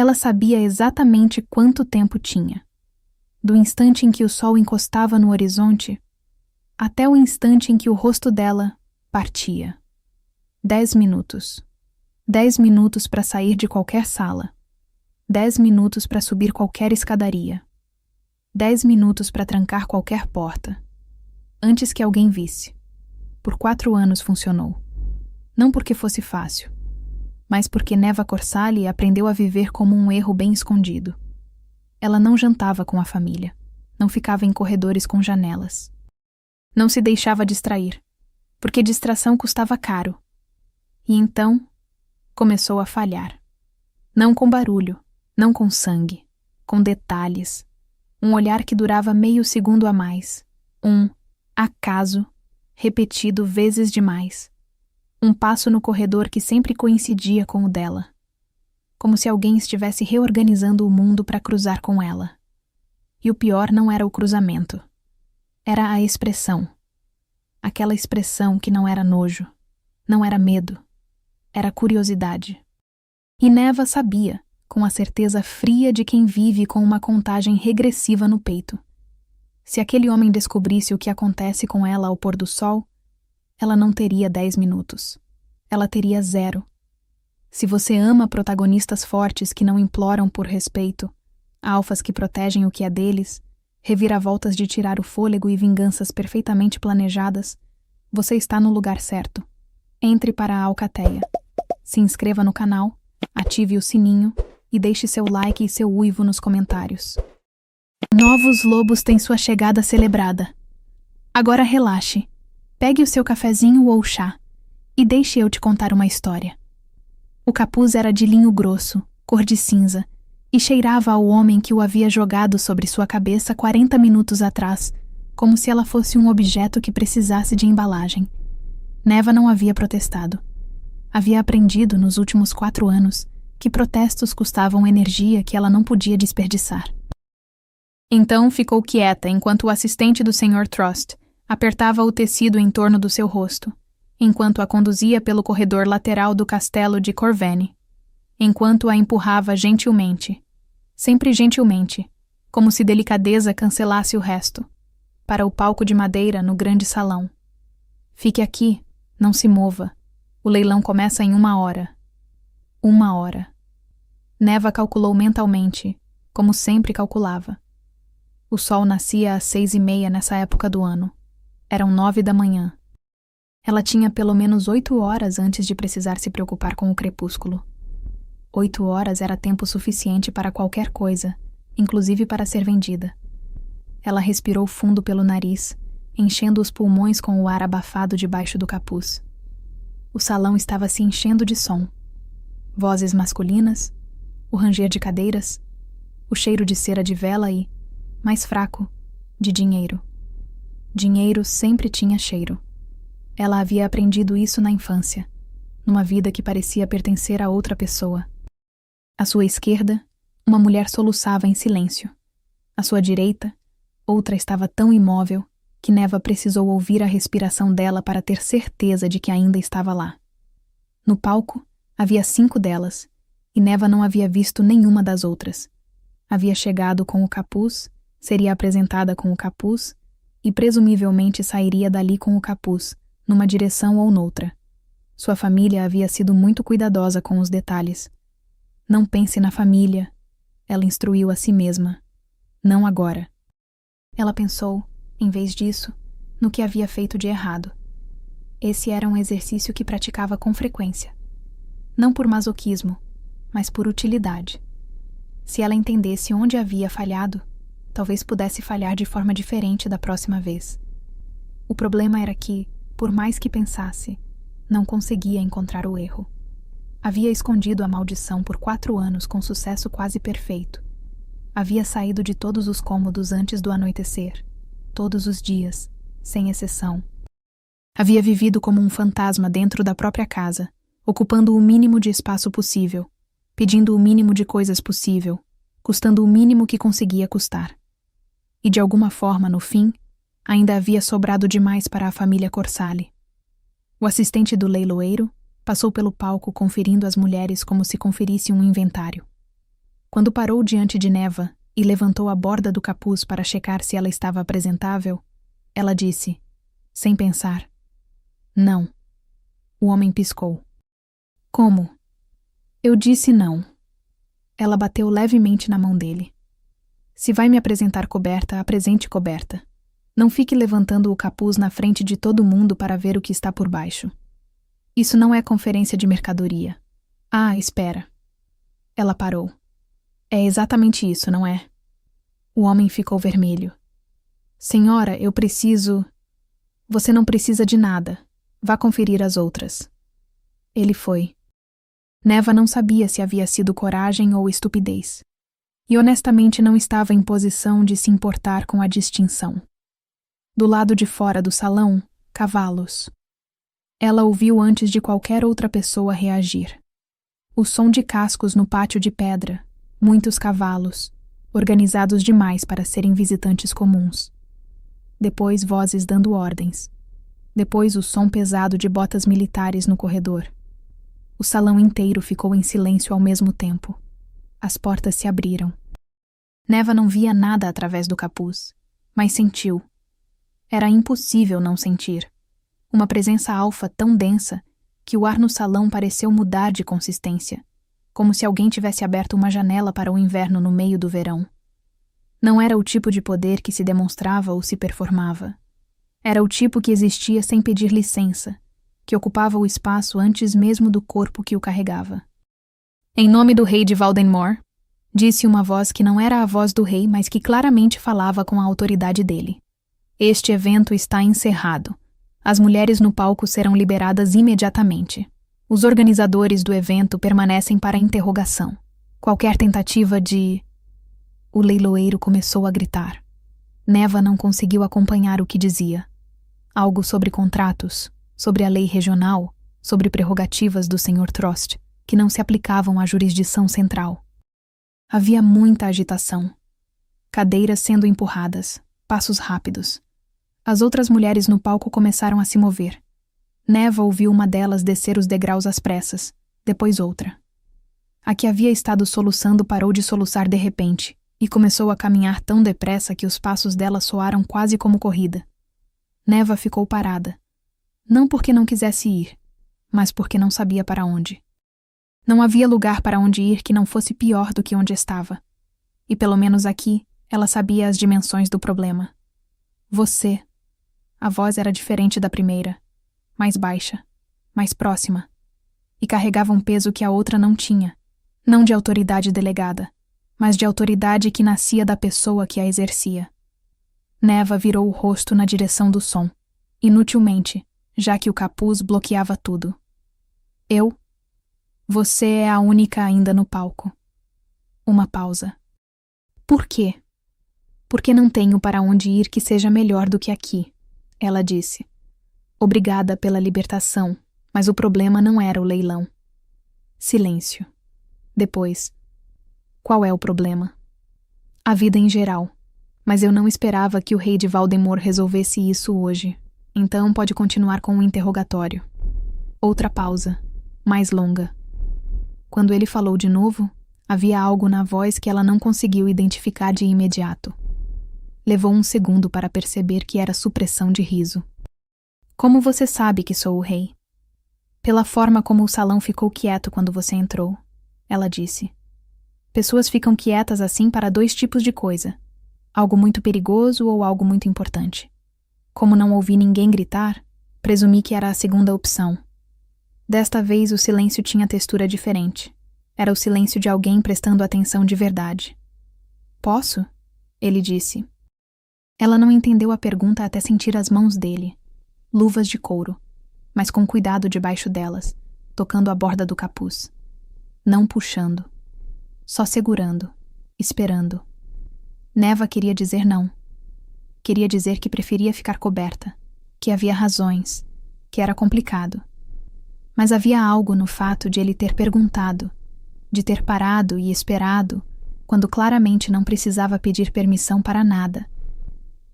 Ela sabia exatamente quanto tempo tinha. Do instante em que o sol encostava no horizonte, até o instante em que o rosto dela partia. 10 minutos. 10 minutos para sair de qualquer sala. 10 minutos para subir qualquer escadaria. 10 minutos para trancar qualquer porta. Antes que alguém visse. Por 4 anos funcionou. Não porque fosse fácil, mas porque Neva Corsali aprendeu a viver como um erro bem escondido. Ela não jantava com a família, não ficava em corredores com janelas. Não se deixava distrair, porque distração custava caro. E então, começou a falhar. Não com barulho, não com sangue, com detalhes. Um olhar que durava meio segundo a mais. Um acaso repetido vezes demais. Um passo no corredor que sempre coincidia com o dela. Como se alguém estivesse reorganizando o mundo para cruzar com ela. E o pior não era o cruzamento. Era a expressão. Aquela expressão que não era nojo, não era medo, era curiosidade. E Neva sabia, com a certeza fria de quem vive com uma contagem regressiva no peito. Se aquele homem descobrisse o que acontece com ela ao pôr do sol, ela não teria 10 minutos. Ela teria 0. Se você ama protagonistas fortes que não imploram por respeito, alfas que protegem o que é deles, reviravoltas de tirar o fôlego e vinganças perfeitamente planejadas, você está no lugar certo. Entre para a Alcateia. Se inscreva no canal, ative o sininho e deixe seu like e seu uivo nos comentários. Novos Lobos têm sua chegada celebrada. Agora relaxe, pegue o seu cafezinho ou chá e deixe eu te contar uma história. O capuz era de linho grosso, cor de cinza, e cheirava ao homem que o havia jogado sobre sua cabeça 40 minutos atrás, como se ela fosse um objeto que precisasse de embalagem. Neva não havia protestado. Havia aprendido nos últimos 4 anos que protestos custavam energia que ela não podia desperdiçar. Então ficou quieta enquanto o assistente do Sr. Trost apertava o tecido em torno do seu rosto, enquanto a conduzia pelo corredor lateral do castelo de Corvene, enquanto a empurrava gentilmente, sempre gentilmente, como se delicadeza cancelasse o resto, para o palco de madeira no grande salão. Fique aqui, não se mova. O leilão começa em 1 hora. 1 hora. Neva calculou mentalmente, como sempre calculava. O sol nascia às 6h30 nessa época do ano. Eram 9 da manhã. Ela tinha pelo menos 8 horas antes de precisar se preocupar com o crepúsculo. 8 horas era tempo suficiente para qualquer coisa, inclusive para ser vendida. Ela respirou fundo pelo nariz, enchendo os pulmões com o ar abafado debaixo do capuz. O salão estava se enchendo de som. Vozes masculinas, o ranger de cadeiras, o cheiro de cera de vela e, mais fraco, de dinheiro. Dinheiro sempre tinha cheiro. Ela havia aprendido isso na infância, numa vida que parecia pertencer a outra pessoa. À sua esquerda, uma mulher soluçava em silêncio. À sua direita, outra estava tão imóvel que Neva precisou ouvir a respiração dela para ter certeza de que ainda estava lá. No palco, havia 5 delas, e Neva não havia visto nenhuma das outras. Havia chegado com o capuz, seria apresentada com o capuz, e presumivelmente sairia dali com o capuz, numa direção ou noutra. Sua família havia sido muito cuidadosa com os detalhes. Não pense na família, ela instruiu a si mesma. Não agora. Ela pensou, em vez disso, no que havia feito de errado. Esse era um exercício que praticava com frequência. Não por masoquismo, mas por utilidade. Se ela entendesse onde havia falhado, talvez pudesse falhar de forma diferente da próxima vez. O problema era que, por mais que pensasse, não conseguia encontrar o erro. Havia escondido a maldição por 4 anos com sucesso quase perfeito. Havia saído de todos os cômodos antes do anoitecer, todos os dias, sem exceção. Havia vivido como um fantasma dentro da própria casa, ocupando o mínimo de espaço possível, pedindo o mínimo de coisas possível, custando o mínimo que conseguia custar. E de alguma forma, no fim, ainda havia sobrado demais para a família Corsali. O assistente do leiloeiro passou pelo palco conferindo às mulheres como se conferisse um inventário. Quando parou diante de Neva e levantou a borda do capuz para checar se ela estava apresentável, ela disse, sem pensar, não. O homem piscou. Como? Eu disse não. Ela bateu levemente na mão dele. Se vai me apresentar coberta, apresente coberta. Não fique levantando o capuz na frente de todo mundo para ver o que está por baixo. Isso não é conferência de mercadoria. Ah, espera. Ela parou. É exatamente isso, não é? O homem ficou vermelho. Senhora, eu preciso... Você não precisa de nada. Vá conferir as outras. Ele foi. Neva não sabia se havia sido coragem ou estupidez. E honestamente não estava em posição de se importar com a distinção. Do lado de fora do salão, cavalos. Ela ouviu antes de qualquer outra pessoa reagir. O som de cascos no pátio de pedra, muitos cavalos, organizados demais para serem visitantes comuns. Depois vozes dando ordens. Depois o som pesado de botas militares no corredor. O salão inteiro ficou em silêncio ao mesmo tempo. As portas se abriram. Neva não via nada através do capuz, mas sentiu. Era impossível não sentir. Uma presença alfa tão densa que o ar no salão pareceu mudar de consistência, como se alguém tivesse aberto uma janela para o inverno no meio do verão. Não era o tipo de poder que se demonstrava ou se performava. Era o tipo que existia sem pedir licença, que ocupava o espaço antes mesmo do corpo que o carregava. Em nome do rei de Valdenmore, disse uma voz que não era a voz do rei, mas que claramente falava com a autoridade dele. Este evento está encerrado. As mulheres no palco serão liberadas imediatamente. Os organizadores do evento permanecem para interrogação. Qualquer tentativa de... O leiloeiro começou a gritar. Neva não conseguiu acompanhar o que dizia. Algo sobre contratos, sobre a lei regional, sobre prerrogativas do Sr. Trost, que não se aplicavam à jurisdição central. Havia muita agitação. Cadeiras sendo empurradas, passos rápidos. As outras mulheres no palco começaram a se mover. Neva ouviu uma delas descer os degraus às pressas, depois outra. A que havia estado soluçando parou de soluçar de repente e começou a caminhar tão depressa que os passos dela soaram quase como corrida. Neva ficou parada. Não porque não quisesse ir, mas porque não sabia para onde. Não havia lugar para onde ir que não fosse pior do que onde estava. E pelo menos aqui, ela sabia as dimensões do problema. Você. A voz era diferente da primeira, mais baixa, mais próxima, e carregava um peso que a outra não tinha, não de autoridade delegada, mas de autoridade que nascia da pessoa que a exercia. Neva virou o rosto na direção do som, inutilmente, já que o capuz bloqueava tudo. Eu? Você é a única ainda no palco. Uma pausa. Por quê? Porque não tenho para onde ir que seja melhor do que aqui, ela disse. Obrigada pela libertação, mas o problema não era o leilão. Silêncio. Depois. Qual é o problema? A vida em geral. Mas eu não esperava que o rei de Valdenmore resolvesse isso hoje. Então pode continuar com o interrogatório. Outra pausa, mais longa. Quando ele falou de novo, havia algo na voz que ela não conseguiu identificar de imediato. Levou um segundo para perceber que era supressão de riso. Como você sabe que sou o rei? Pela forma como o salão ficou quieto quando você entrou, ela disse. Pessoas ficam quietas assim para dois tipos de coisa. Algo muito perigoso ou algo muito importante. Como não ouvi ninguém gritar, presumi que era a segunda opção. Desta vez o silêncio tinha textura diferente. Era o silêncio de alguém prestando atenção de verdade. Posso? Ele disse. Ela não entendeu a pergunta até sentir as mãos dele. Luvas de couro, mas com cuidado debaixo delas, tocando a borda do capuz. Não puxando. Só segurando, esperando. Neva queria dizer não. Queria dizer que preferia ficar coberta, que havia razões, que era complicado. Mas havia algo no fato de ele ter perguntado, de ter parado e esperado, quando claramente não precisava pedir permissão para nada,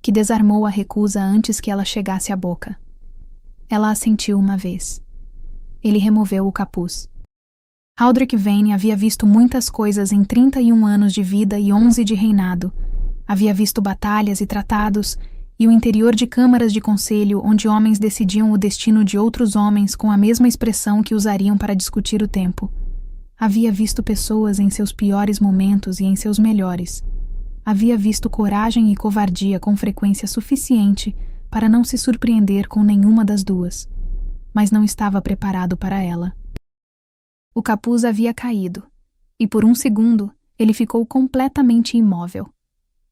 que desarmou a recusa antes que ela chegasse à boca. Ela assentiu uma vez. Ele removeu o capuz. Aldrich Vane havia visto muitas coisas em 31 anos de vida e 11 de reinado. Havia visto batalhas e tratados, e o interior de câmaras de conselho onde homens decidiam o destino de outros homens com a mesma expressão que usariam para discutir o tempo. Havia visto pessoas em seus piores momentos e em seus melhores. Havia visto coragem e covardia com frequência suficiente para não se surpreender com nenhuma das duas, mas não estava preparado para ela. O capuz havia caído, e por um segundo ele ficou completamente imóvel.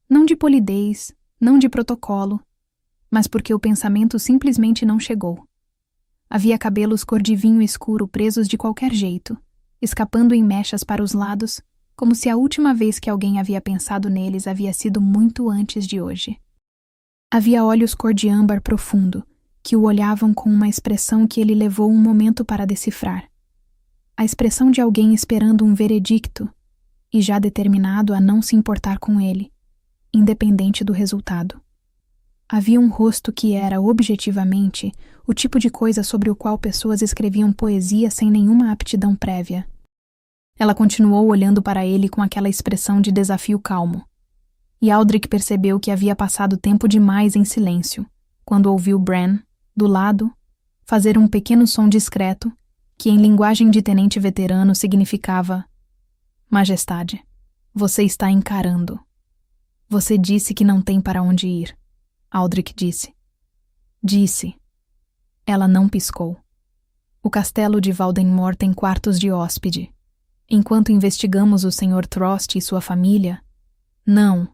Não de polidez, não de protocolo, mas porque o pensamento simplesmente não chegou. Havia cabelos cor de vinho escuro presos de qualquer jeito, escapando em mechas para os lados, como se a última vez que alguém havia pensado neles havia sido muito antes de hoje. Havia olhos cor de âmbar profundo, que o olhavam com uma expressão que ele levou um momento para decifrar. A expressão de alguém esperando um veredicto e já determinado a não se importar com ele, independente do resultado. Havia um rosto que era, objetivamente, o tipo de coisa sobre o qual pessoas escreviam poesia sem nenhuma aptidão prévia. Ela continuou olhando para ele com aquela expressão de desafio calmo. E Aldrich percebeu que havia passado tempo demais em silêncio, quando ouviu Bran, do lado, fazer um pequeno som discreto, que em linguagem de tenente veterano significava: Majestade, você está encarando. Você disse que não tem para onde ir. Aldrich disse. Disse. Ela não piscou. O castelo de Valdenmore tem quartos de hóspede. Enquanto investigamos o Sr. Trost e sua família... Não.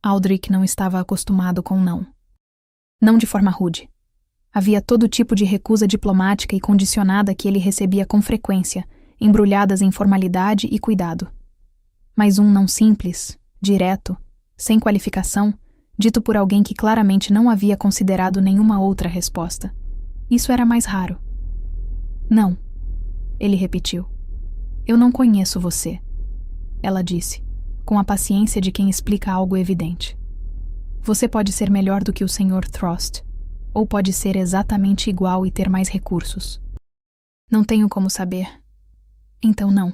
Aldrich não estava acostumado com não. Não de forma rude. Havia todo tipo de recusa diplomática e condicionada que ele recebia com frequência, embrulhadas em formalidade e cuidado. Mas um não simples, direto, sem qualificação, dito por alguém que claramente não havia considerado nenhuma outra resposta. Isso era mais raro. Não, ele repetiu. Eu não conheço você, ela disse, com a paciência de quem explica algo evidente. Você pode ser melhor do que o Sr. Trost, ou pode ser exatamente igual e ter mais recursos. Não tenho como saber. Então não.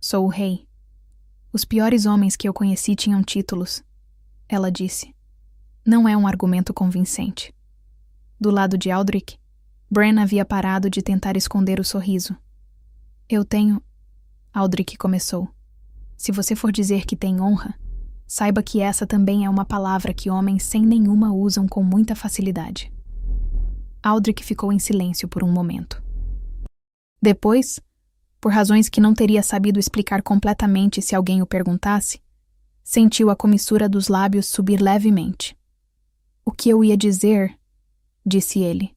Sou o rei. Os piores homens que eu conheci tinham títulos, ela disse. Não é um argumento convincente. Do lado de Aldrich, Bran havia parado de tentar esconder o sorriso. Eu tenho... Aldrich começou. Se você for dizer que tem honra, saiba que essa também é uma palavra que homens sem nenhuma usam com muita facilidade. Aldrich ficou em silêncio por um momento. Depois, por razões que não teria sabido explicar completamente se alguém o perguntasse, sentiu a comissura dos lábios subir levemente. O que eu ia dizer, disse ele,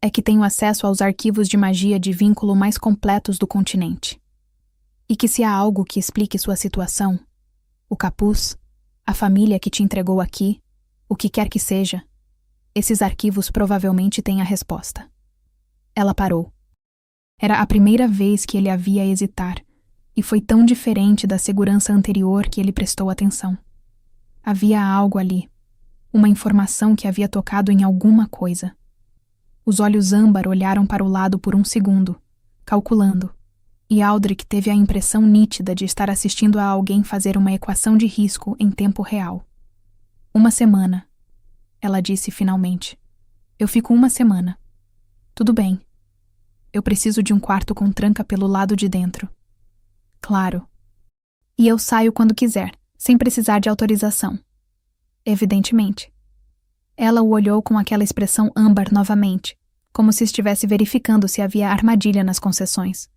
é que tenho acesso aos arquivos de magia de vínculo mais completos do continente. E que se há algo que explique sua situação, o capuz, a família que te entregou aqui, o que quer que seja, esses arquivos provavelmente têm a resposta. Ela parou. Era a primeira vez que ele a via hesitar, e foi tão diferente da segurança anterior que ele prestou atenção. Havia algo ali, uma informação que havia tocado em alguma coisa. Os olhos âmbar olharam para o lado por um segundo, calculando, e Aldrich teve a impressão nítida de estar assistindo a alguém fazer uma equação de risco em tempo real. 1 semana, ela disse finalmente. Eu fico 1 semana. Tudo bem. Eu preciso de um quarto com tranca pelo lado de dentro. Claro. E eu saio quando quiser, sem precisar de autorização. Evidentemente. Ela o olhou com aquela expressão âmbar novamente, como se estivesse verificando se havia armadilha nas concessões.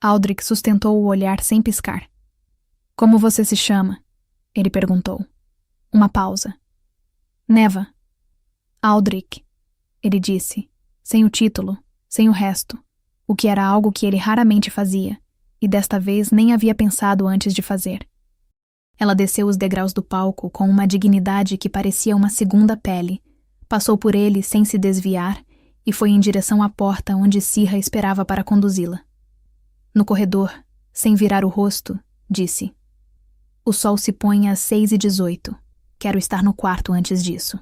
Aldrich sustentou o olhar sem piscar. Como você se chama? Ele perguntou. Uma pausa. Neva. Aldrich, ele disse, sem o título, sem o resto, o que era algo que ele raramente fazia, e desta vez nem havia pensado antes de fazer. Ela desceu os degraus do palco com uma dignidade que parecia uma segunda pele, passou por ele sem se desviar e foi em direção à porta onde Sirra esperava para conduzi-la. No corredor, sem virar o rosto, disse: O sol se põe às 6h18. Quero estar no quarto antes disso.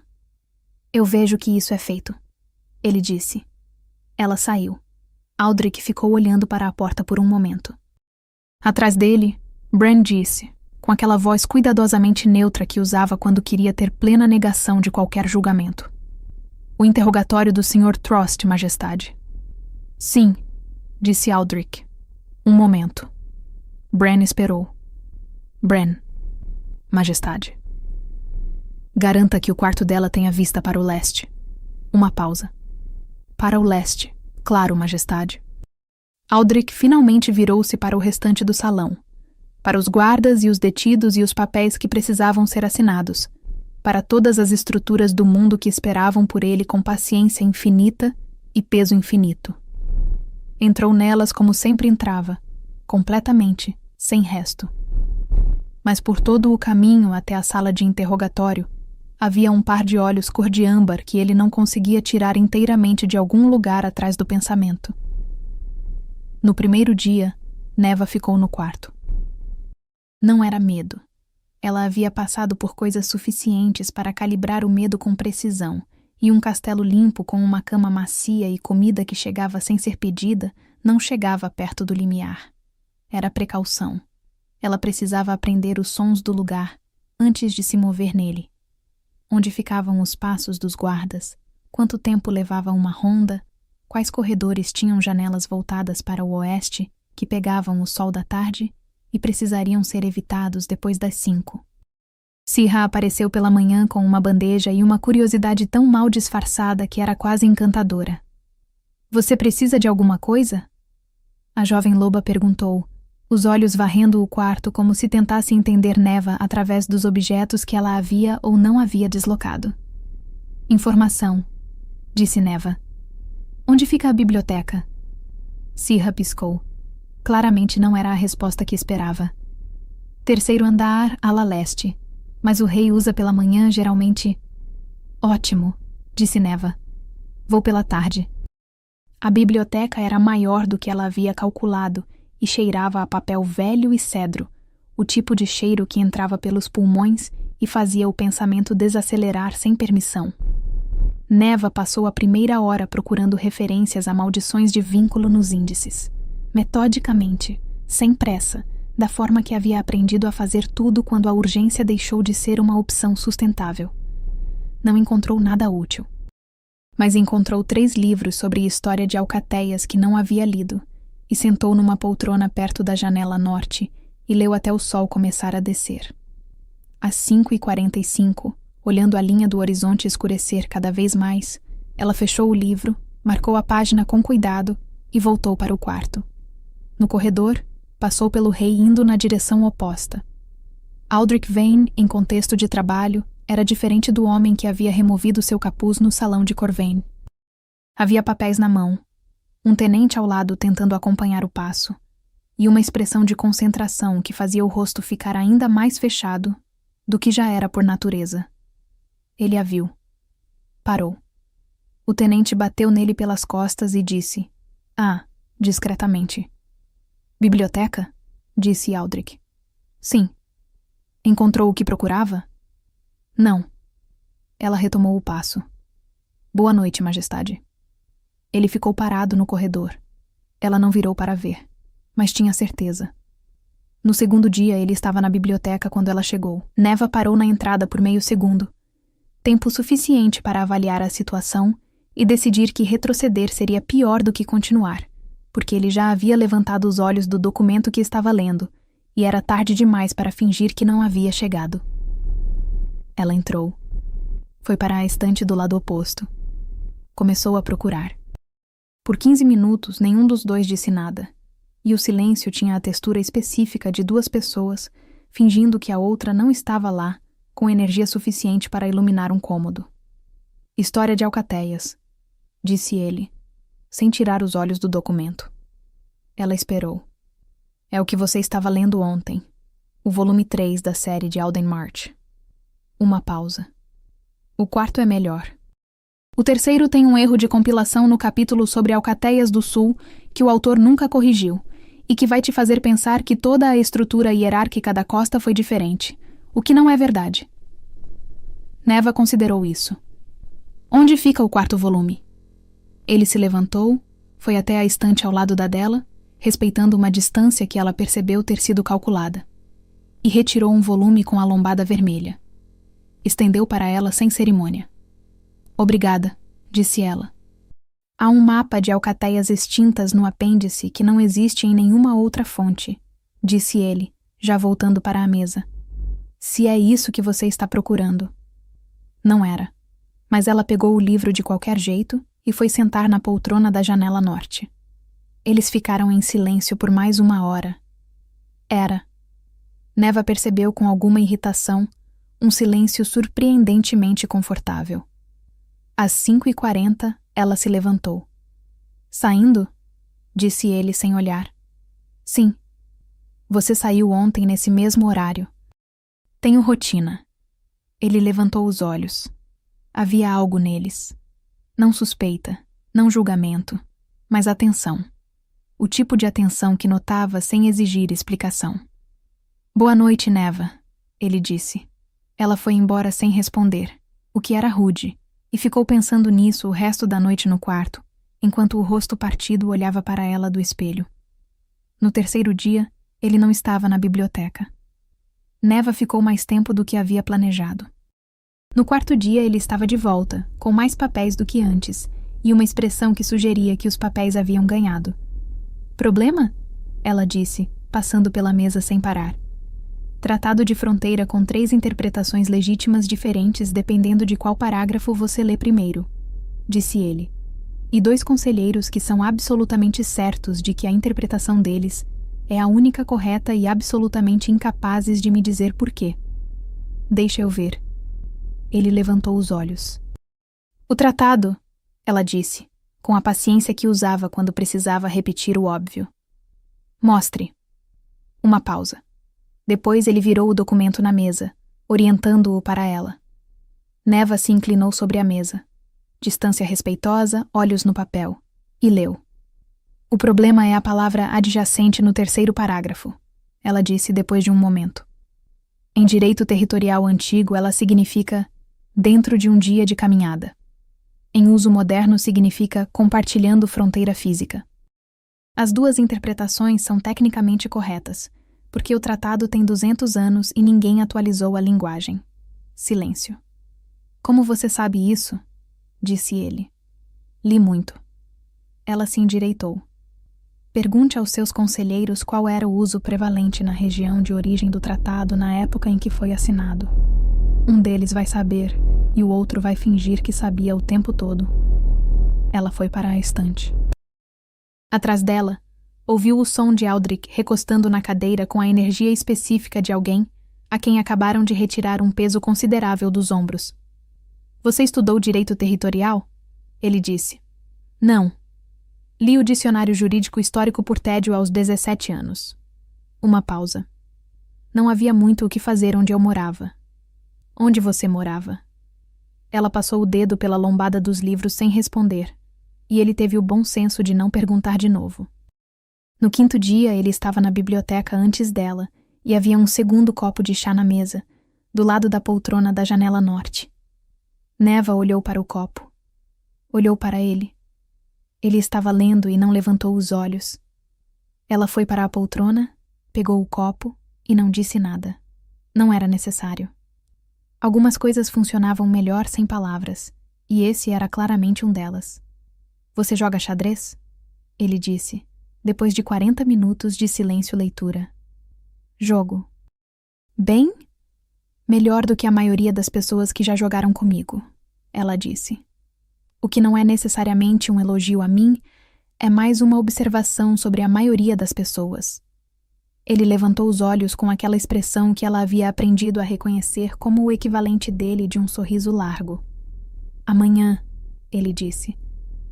Eu vejo que isso é feito, ele disse. Ela saiu. Aldrich ficou olhando para a porta por um momento. Atrás dele, Bran disse, com aquela voz cuidadosamente neutra que usava quando queria ter plena negação de qualquer julgamento. O interrogatório do Sr. Trost, Majestade. Sim, disse Aldrich. Um momento. Bran esperou. Bran, Majestade. Garanta que o quarto dela tenha vista para o leste. Uma pausa. Para o leste, claro, Majestade. Aldrich finalmente virou-se para o restante do salão. Para os guardas e os detidos e os papéis que precisavam ser assinados. Para todas as estruturas do mundo que esperavam por ele com paciência infinita e peso infinito. Entrou nelas como sempre entrava, completamente, sem resto. Mas por todo o caminho até a sala de interrogatório, havia um par de olhos cor de âmbar que ele não conseguia tirar inteiramente de algum lugar atrás do pensamento. No primeiro dia, Neva ficou no quarto. Não era medo. Ela havia passado por coisas suficientes para calibrar o medo com precisão, e um castelo limpo com uma cama macia e comida que chegava sem ser pedida não chegava perto do limiar. Era precaução. Ela precisava aprender os sons do lugar antes de se mover nele. Onde ficavam os passos dos guardas? Quanto tempo levava uma ronda? Quais corredores tinham janelas voltadas para o oeste, que pegavam o sol da tarde e precisariam ser evitados depois das 5? Sirha apareceu pela manhã com uma bandeja e uma curiosidade tão mal disfarçada que era quase encantadora. Você precisa de alguma coisa? A jovem loba perguntou, os olhos varrendo o quarto como se tentasse entender Neva através dos objetos que ela havia ou não havia deslocado. Informação, disse Neva. Onde fica a biblioteca? Sirha piscou. Claramente não era a resposta que esperava. Terceiro andar, ala leste. Mas o rei usa pela manhã geralmente... Ótimo, disse Neva. Vou pela tarde. A biblioteca era maior do que ela havia calculado e cheirava a papel velho e cedro, o tipo de cheiro que entrava pelos pulmões e fazia o pensamento desacelerar sem permissão. Neva passou a primeira hora procurando referências a maldições de vínculo nos índices. Metodicamente, sem pressa, da forma que havia aprendido a fazer tudo quando a urgência deixou de ser uma opção sustentável. Não encontrou nada útil. Mas encontrou 3 livros sobre história de alcateias que não havia lido, e sentou numa poltrona perto da janela norte e leu até o sol começar a descer. Às 5h45, olhando a linha do horizonte escurecer cada vez mais, ela fechou o livro, marcou a página com cuidado e voltou para o quarto. No corredor, passou pelo rei indo na direção oposta. Aldrich Vane, em contexto de trabalho, era diferente do homem que havia removido seu capuz no salão de Corvain. Havia papéis na mão, um tenente ao lado tentando acompanhar o passo, e uma expressão de concentração que fazia o rosto ficar ainda mais fechado do que já era por natureza. Ele a viu. Parou. O tenente bateu nele pelas costas e disse, discretamente. Biblioteca? Disse Aldrich. Sim. Encontrou o que procurava? Não. Ela retomou o passo. Boa noite, Majestade. Ele ficou parado no corredor. Ela não virou para ver, mas tinha certeza. No segundo dia, ele estava na biblioteca quando ela chegou. Neva parou na entrada por meio segundo. Tempo suficiente para avaliar a situação e decidir que retroceder seria pior do que continuar, porque ele já havia levantado os olhos do documento que estava lendo, e era tarde demais para fingir que não havia chegado. Ela entrou. Foi para a estante do lado oposto. Começou a procurar. Por 15 minutos, nenhum dos dois disse nada, e o silêncio tinha a textura específica de 2 pessoas, fingindo que a outra não estava lá, com energia suficiente para iluminar um cômodo. História de alcateias, disse ele, sem tirar os olhos do documento. Ela esperou. É o que você estava lendo ontem, o volume 3 da série de Alden March. Uma pausa. O quarto é melhor. O terceiro tem um erro de compilação no capítulo sobre Alcateias do Sul que o autor nunca corrigiu e que vai te fazer pensar que toda a estrutura hierárquica da costa foi diferente, o que não é verdade. Neva considerou isso. Onde fica o quarto volume? Ele se levantou, Foi até a estante ao lado da dela, respeitando uma distância que ela percebeu ter sido calculada, e retirou um volume com a lombada vermelha. Estendeu para ela sem cerimônia. Obrigada, disse ela. Há um mapa de alcateias extintas no apêndice que não existe em nenhuma outra fonte, disse ele, já voltando para a mesa. Se é isso que você está procurando. Não era, mas ela pegou o livro de qualquer jeito e foi sentar na poltrona da janela norte. Eles ficaram em silêncio por mais 1 hora. Era. Neva percebeu com alguma irritação um silêncio surpreendentemente confortável. Às 5h40, ela se levantou. Saindo? Disse ele sem olhar. Sim. Você saiu ontem nesse mesmo horário. Tenho rotina. Ele levantou os olhos. Havia algo neles. Não suspeita, não julgamento, mas atenção. O tipo de atenção que notava sem exigir explicação. Boa noite, Neva, ele disse. Ela foi embora sem responder, o que era rude, e ficou pensando nisso o resto da noite no quarto, enquanto o rosto partido olhava para ela do espelho. No terceiro dia, ele não estava na biblioteca. Neva ficou mais tempo do que havia planejado. No quarto dia ele estava de volta, com mais papéis do que antes, e uma expressão que sugeria que os papéis haviam ganhado. Problema? Ela disse, passando pela mesa sem parar. Tratado de fronteira com 3 interpretações legítimas diferentes dependendo de qual parágrafo você lê primeiro, disse ele. E 2 conselheiros que são absolutamente certos de que a interpretação deles é a única correta e absolutamente incapazes de me dizer por quê. Deixa eu ver. Ele levantou os olhos. O tratado, ela disse, com a paciência que usava quando precisava repetir o óbvio. Mostre. Uma pausa. Depois ele virou o documento na mesa, orientando-o para ela. Neva se inclinou sobre a mesa. Distância respeitosa, olhos no papel. E leu. O problema é a palavra adjacente no 3º parágrafo, ela disse depois de um momento. Em direito territorial antigo, ela significa dentro de um dia de caminhada. Em uso moderno, significa compartilhando fronteira física. As 2 interpretações são tecnicamente corretas, porque o tratado tem 200 anos e ninguém atualizou a linguagem. Silêncio. Como você sabe isso? Disse ele. Li muito. Ela se endireitou. Pergunte aos seus conselheiros qual era o uso prevalente na região de origem do tratado na época em que foi assinado. Um deles vai saber, e o outro vai fingir que sabia o tempo todo. Ela foi para a estante. Atrás dela, ouviu o som de Aldrich recostando na cadeira com a energia específica de alguém a quem acabaram de retirar um peso considerável dos ombros. Você estudou direito territorial? Ele disse. Não. Li o dicionário jurídico histórico por tédio aos 17 anos. Uma pausa. Não havia muito o que fazer onde eu morava. Onde você morava? Ela passou o dedo pela lombada dos livros sem responder, e ele teve o bom senso de não perguntar de novo. No 5º dia, ele estava na biblioteca antes dela, e havia um 2º copo de chá na mesa, do lado da poltrona da janela norte. Neva olhou para o copo. Olhou para ele. Ele estava lendo e não levantou os olhos. Ela foi para a poltrona, pegou o copo e não disse nada. Não era necessário. Algumas coisas funcionavam melhor sem palavras, e esse era claramente um delas. Você joga xadrez? Ele disse, depois de 40 minutos de silêncio-leitura. Jogo. Bem? Melhor do que a maioria das pessoas que já jogaram comigo, ela disse. O que não é necessariamente um elogio a mim, é mais uma observação sobre a maioria das pessoas. Ele levantou os olhos com aquela expressão que ela havia aprendido a reconhecer como o equivalente dele de um sorriso largo. Amanhã, ele disse.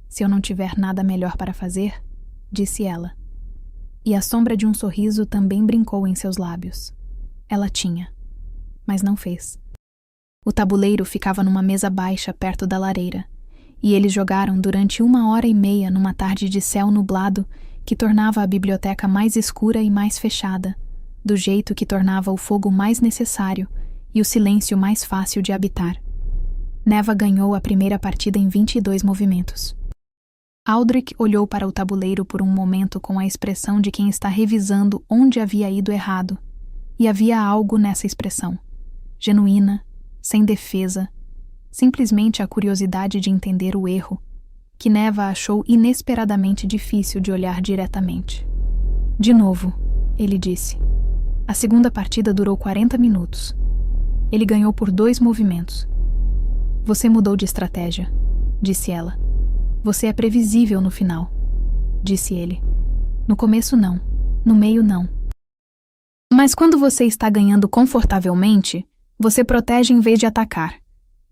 Se eu não tiver nada melhor para fazer, disse ela. E a sombra de um sorriso também brincou em seus lábios. Ela tinha, mas não fez. O tabuleiro ficava numa mesa baixa perto da lareira, e eles jogaram durante 1h30 numa tarde de céu nublado que tornava a biblioteca mais escura e mais fechada, do jeito que tornava o fogo mais necessário e o silêncio mais fácil de habitar. Neva ganhou a primeira partida em 22 movimentos. Aldrich olhou para o tabuleiro por um momento com a expressão de quem está revisando onde havia ido errado, e havia algo nessa expressão, genuína, sem defesa, simplesmente a curiosidade de entender o erro, que Neva achou inesperadamente difícil de olhar diretamente. De novo, ele disse. A segunda partida durou 40 minutos. Ele ganhou por 2 movimentos. Você mudou de estratégia, disse ela. Você é previsível no final, disse ele. No começo não, no meio não. Mas quando você está ganhando confortavelmente, você protege em vez de atacar.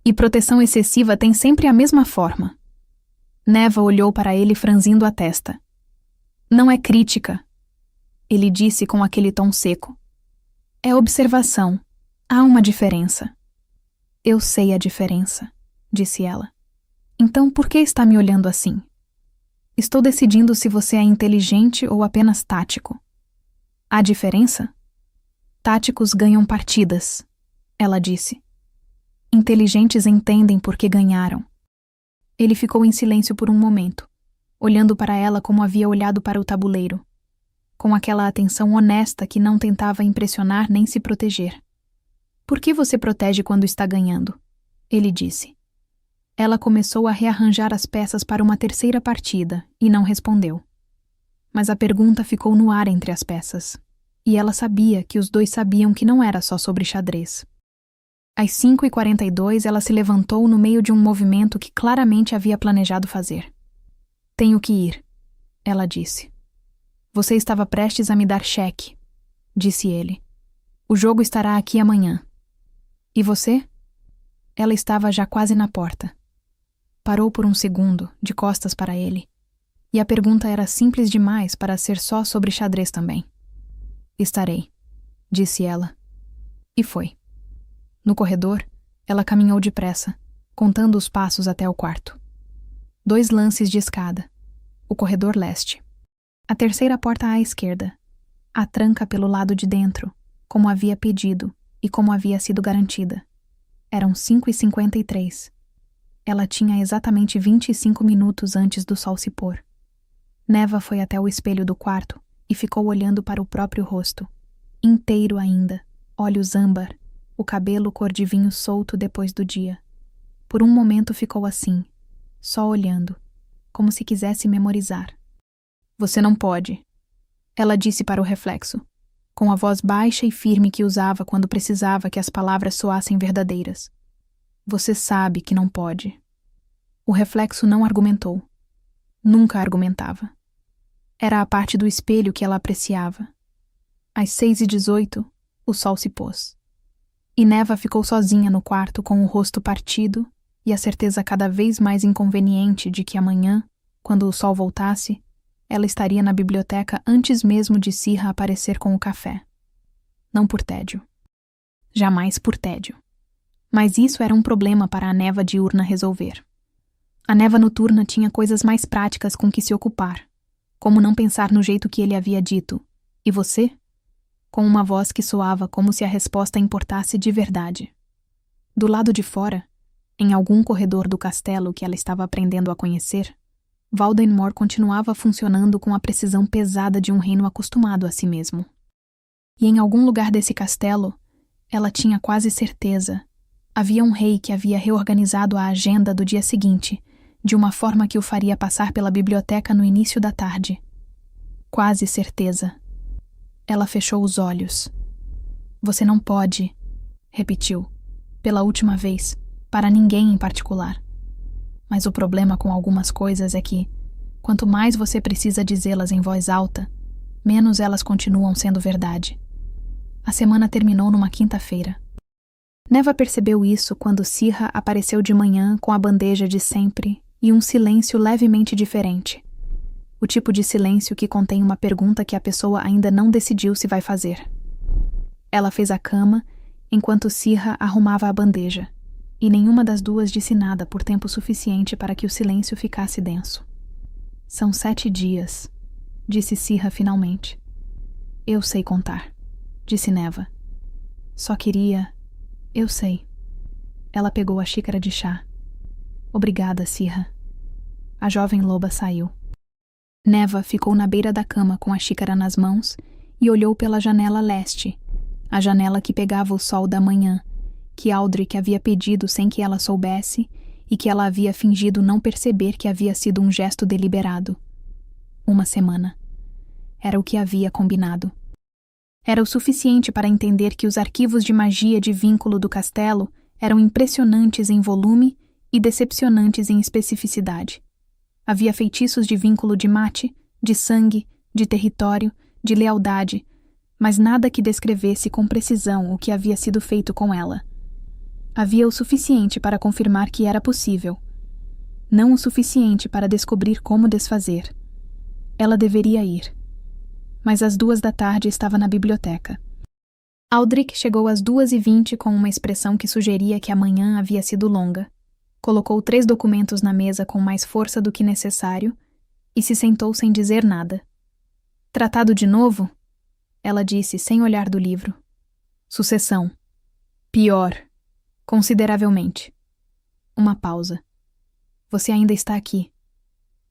E proteção excessiva tem sempre a mesma forma. Neva olhou para ele franzindo a testa. Não é crítica, ele disse com aquele tom seco. É observação. Há uma diferença. Eu sei a diferença, disse ela. Então por que está me olhando assim? Estou decidindo se você é inteligente ou apenas tático. Há diferença? Táticos ganham partidas, ela disse. Inteligentes entendem por que ganharam. Ele ficou em silêncio por um momento, olhando para ela como havia olhado para o tabuleiro, com aquela atenção honesta que não tentava impressionar nem se proteger. Por que você protege quando está ganhando? Ele disse. Ela começou a rearranjar as peças para uma terceira partida e não respondeu. Mas a pergunta ficou no ar entre as peças, e ela sabia que os dois sabiam que não era só sobre xadrez. Às 5h42 ela se levantou no meio de um movimento que claramente havia planejado fazer. Tenho que ir, ela disse. Você estava prestes a me dar cheque, disse ele. O jogo estará aqui amanhã. E você? Ela estava já quase na porta. Parou por um segundo, de costas para ele. E a pergunta era simples demais para ser só sobre xadrez também. Estarei, disse ela. E foi. No corredor, ela caminhou depressa, contando os passos até o quarto. 2 lances de escada. O corredor leste. A terceira porta à esquerda. A tranca pelo lado de dentro, como havia pedido e como havia sido garantida. Eram 5h53. Ela tinha exatamente 25 minutos antes do sol se pôr. Neva foi até o espelho do quarto e ficou olhando para o próprio rosto. Inteiro ainda, olhos âmbar, o cabelo cor de vinho solto depois do dia. Por um momento ficou assim, só olhando, como se quisesse memorizar. Você não pode, ela disse para o reflexo, com a voz baixa e firme que usava quando precisava que as palavras soassem verdadeiras. Você sabe que não pode. O reflexo não argumentou. Nunca argumentava. Era a parte do espelho que ela apreciava. Às 6h18, o sol se pôs. E Neva ficou sozinha no quarto com o rosto partido e a certeza cada vez mais inconveniente de que amanhã, quando o sol voltasse, ela estaria na biblioteca antes mesmo de Sirra aparecer com o café. Não por tédio. Jamais por tédio. Mas isso era um problema para a Neva diurna resolver. A Neva noturna tinha coisas mais práticas com que se ocupar, como não pensar no jeito que ele havia dito. E você? Com uma voz que soava como se a resposta importasse de verdade. Do lado de fora, em algum corredor do castelo que ela estava aprendendo a conhecer, Valdenmore continuava funcionando com a precisão pesada de um reino acostumado a si mesmo. E em algum lugar desse castelo, ela tinha quase certeza, havia um rei que havia reorganizado a agenda do dia seguinte, de uma forma que o faria passar pela biblioteca no início da tarde. Quase certeza. Ela fechou os olhos. Você não pode, repetiu, pela última vez, para ninguém em particular. Mas o problema com algumas coisas é que, quanto mais você precisa dizê-las em voz alta, menos elas continuam sendo verdade. A semana terminou numa quinta-feira. Neva percebeu isso quando Sirra apareceu de manhã com a bandeja de sempre e um silêncio levemente diferente. O tipo de silêncio que contém uma pergunta que a pessoa ainda não decidiu se vai fazer. Ela fez a cama, enquanto Sirra arrumava a bandeja, e nenhuma das duas disse nada por tempo suficiente para que o silêncio ficasse denso. São 7 dias, disse Sirra finalmente. Eu sei contar, disse Neva. Só queria... Eu sei. Ela pegou a xícara de chá. Obrigada, Sirra. a jovem loba saiu. Neva ficou na beira da cama com a xícara nas mãos e olhou pela janela leste, a janela que pegava o sol da manhã, que Aldrich havia pedido sem que ela soubesse e que ela havia fingido não perceber que havia sido um gesto deliberado. 1 semana. Era o que havia combinado. Era o suficiente para entender que os arquivos de magia de vínculo do castelo eram impressionantes em volume e decepcionantes em especificidade. Havia feitiços de vínculo de mate, de sangue, de território, de lealdade, mas nada que descrevesse com precisão o que havia sido feito com ela. Havia o suficiente para confirmar que era possível. Não o suficiente para descobrir como desfazer. Ela deveria ir. Mas às 2 da tarde estava na biblioteca. Aldrich chegou às 2h20 com uma expressão que sugeria que a manhã havia sido longa. Colocou 3 documentos na mesa com mais força do que necessário e se sentou sem dizer nada. Tratado de novo? Ela disse sem olhar do livro. Sucessão. Pior. Consideravelmente. Uma pausa. Você ainda está aqui.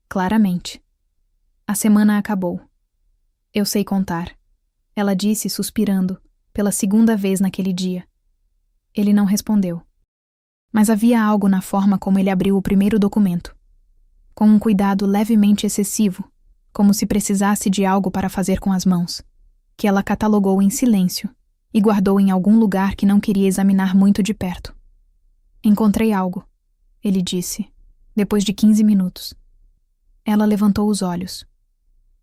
Claramente. A semana acabou. Eu sei contar. Ela disse suspirando, pela 2ª vez naquele dia. Ele não respondeu. Mas havia algo na forma como ele abriu o primeiro documento. Com um cuidado levemente excessivo, como se precisasse de algo para fazer com as mãos, que ela catalogou em silêncio e guardou em algum lugar que não queria examinar muito de perto. Encontrei algo, ele disse, depois de 15 minutos. Ela levantou os olhos.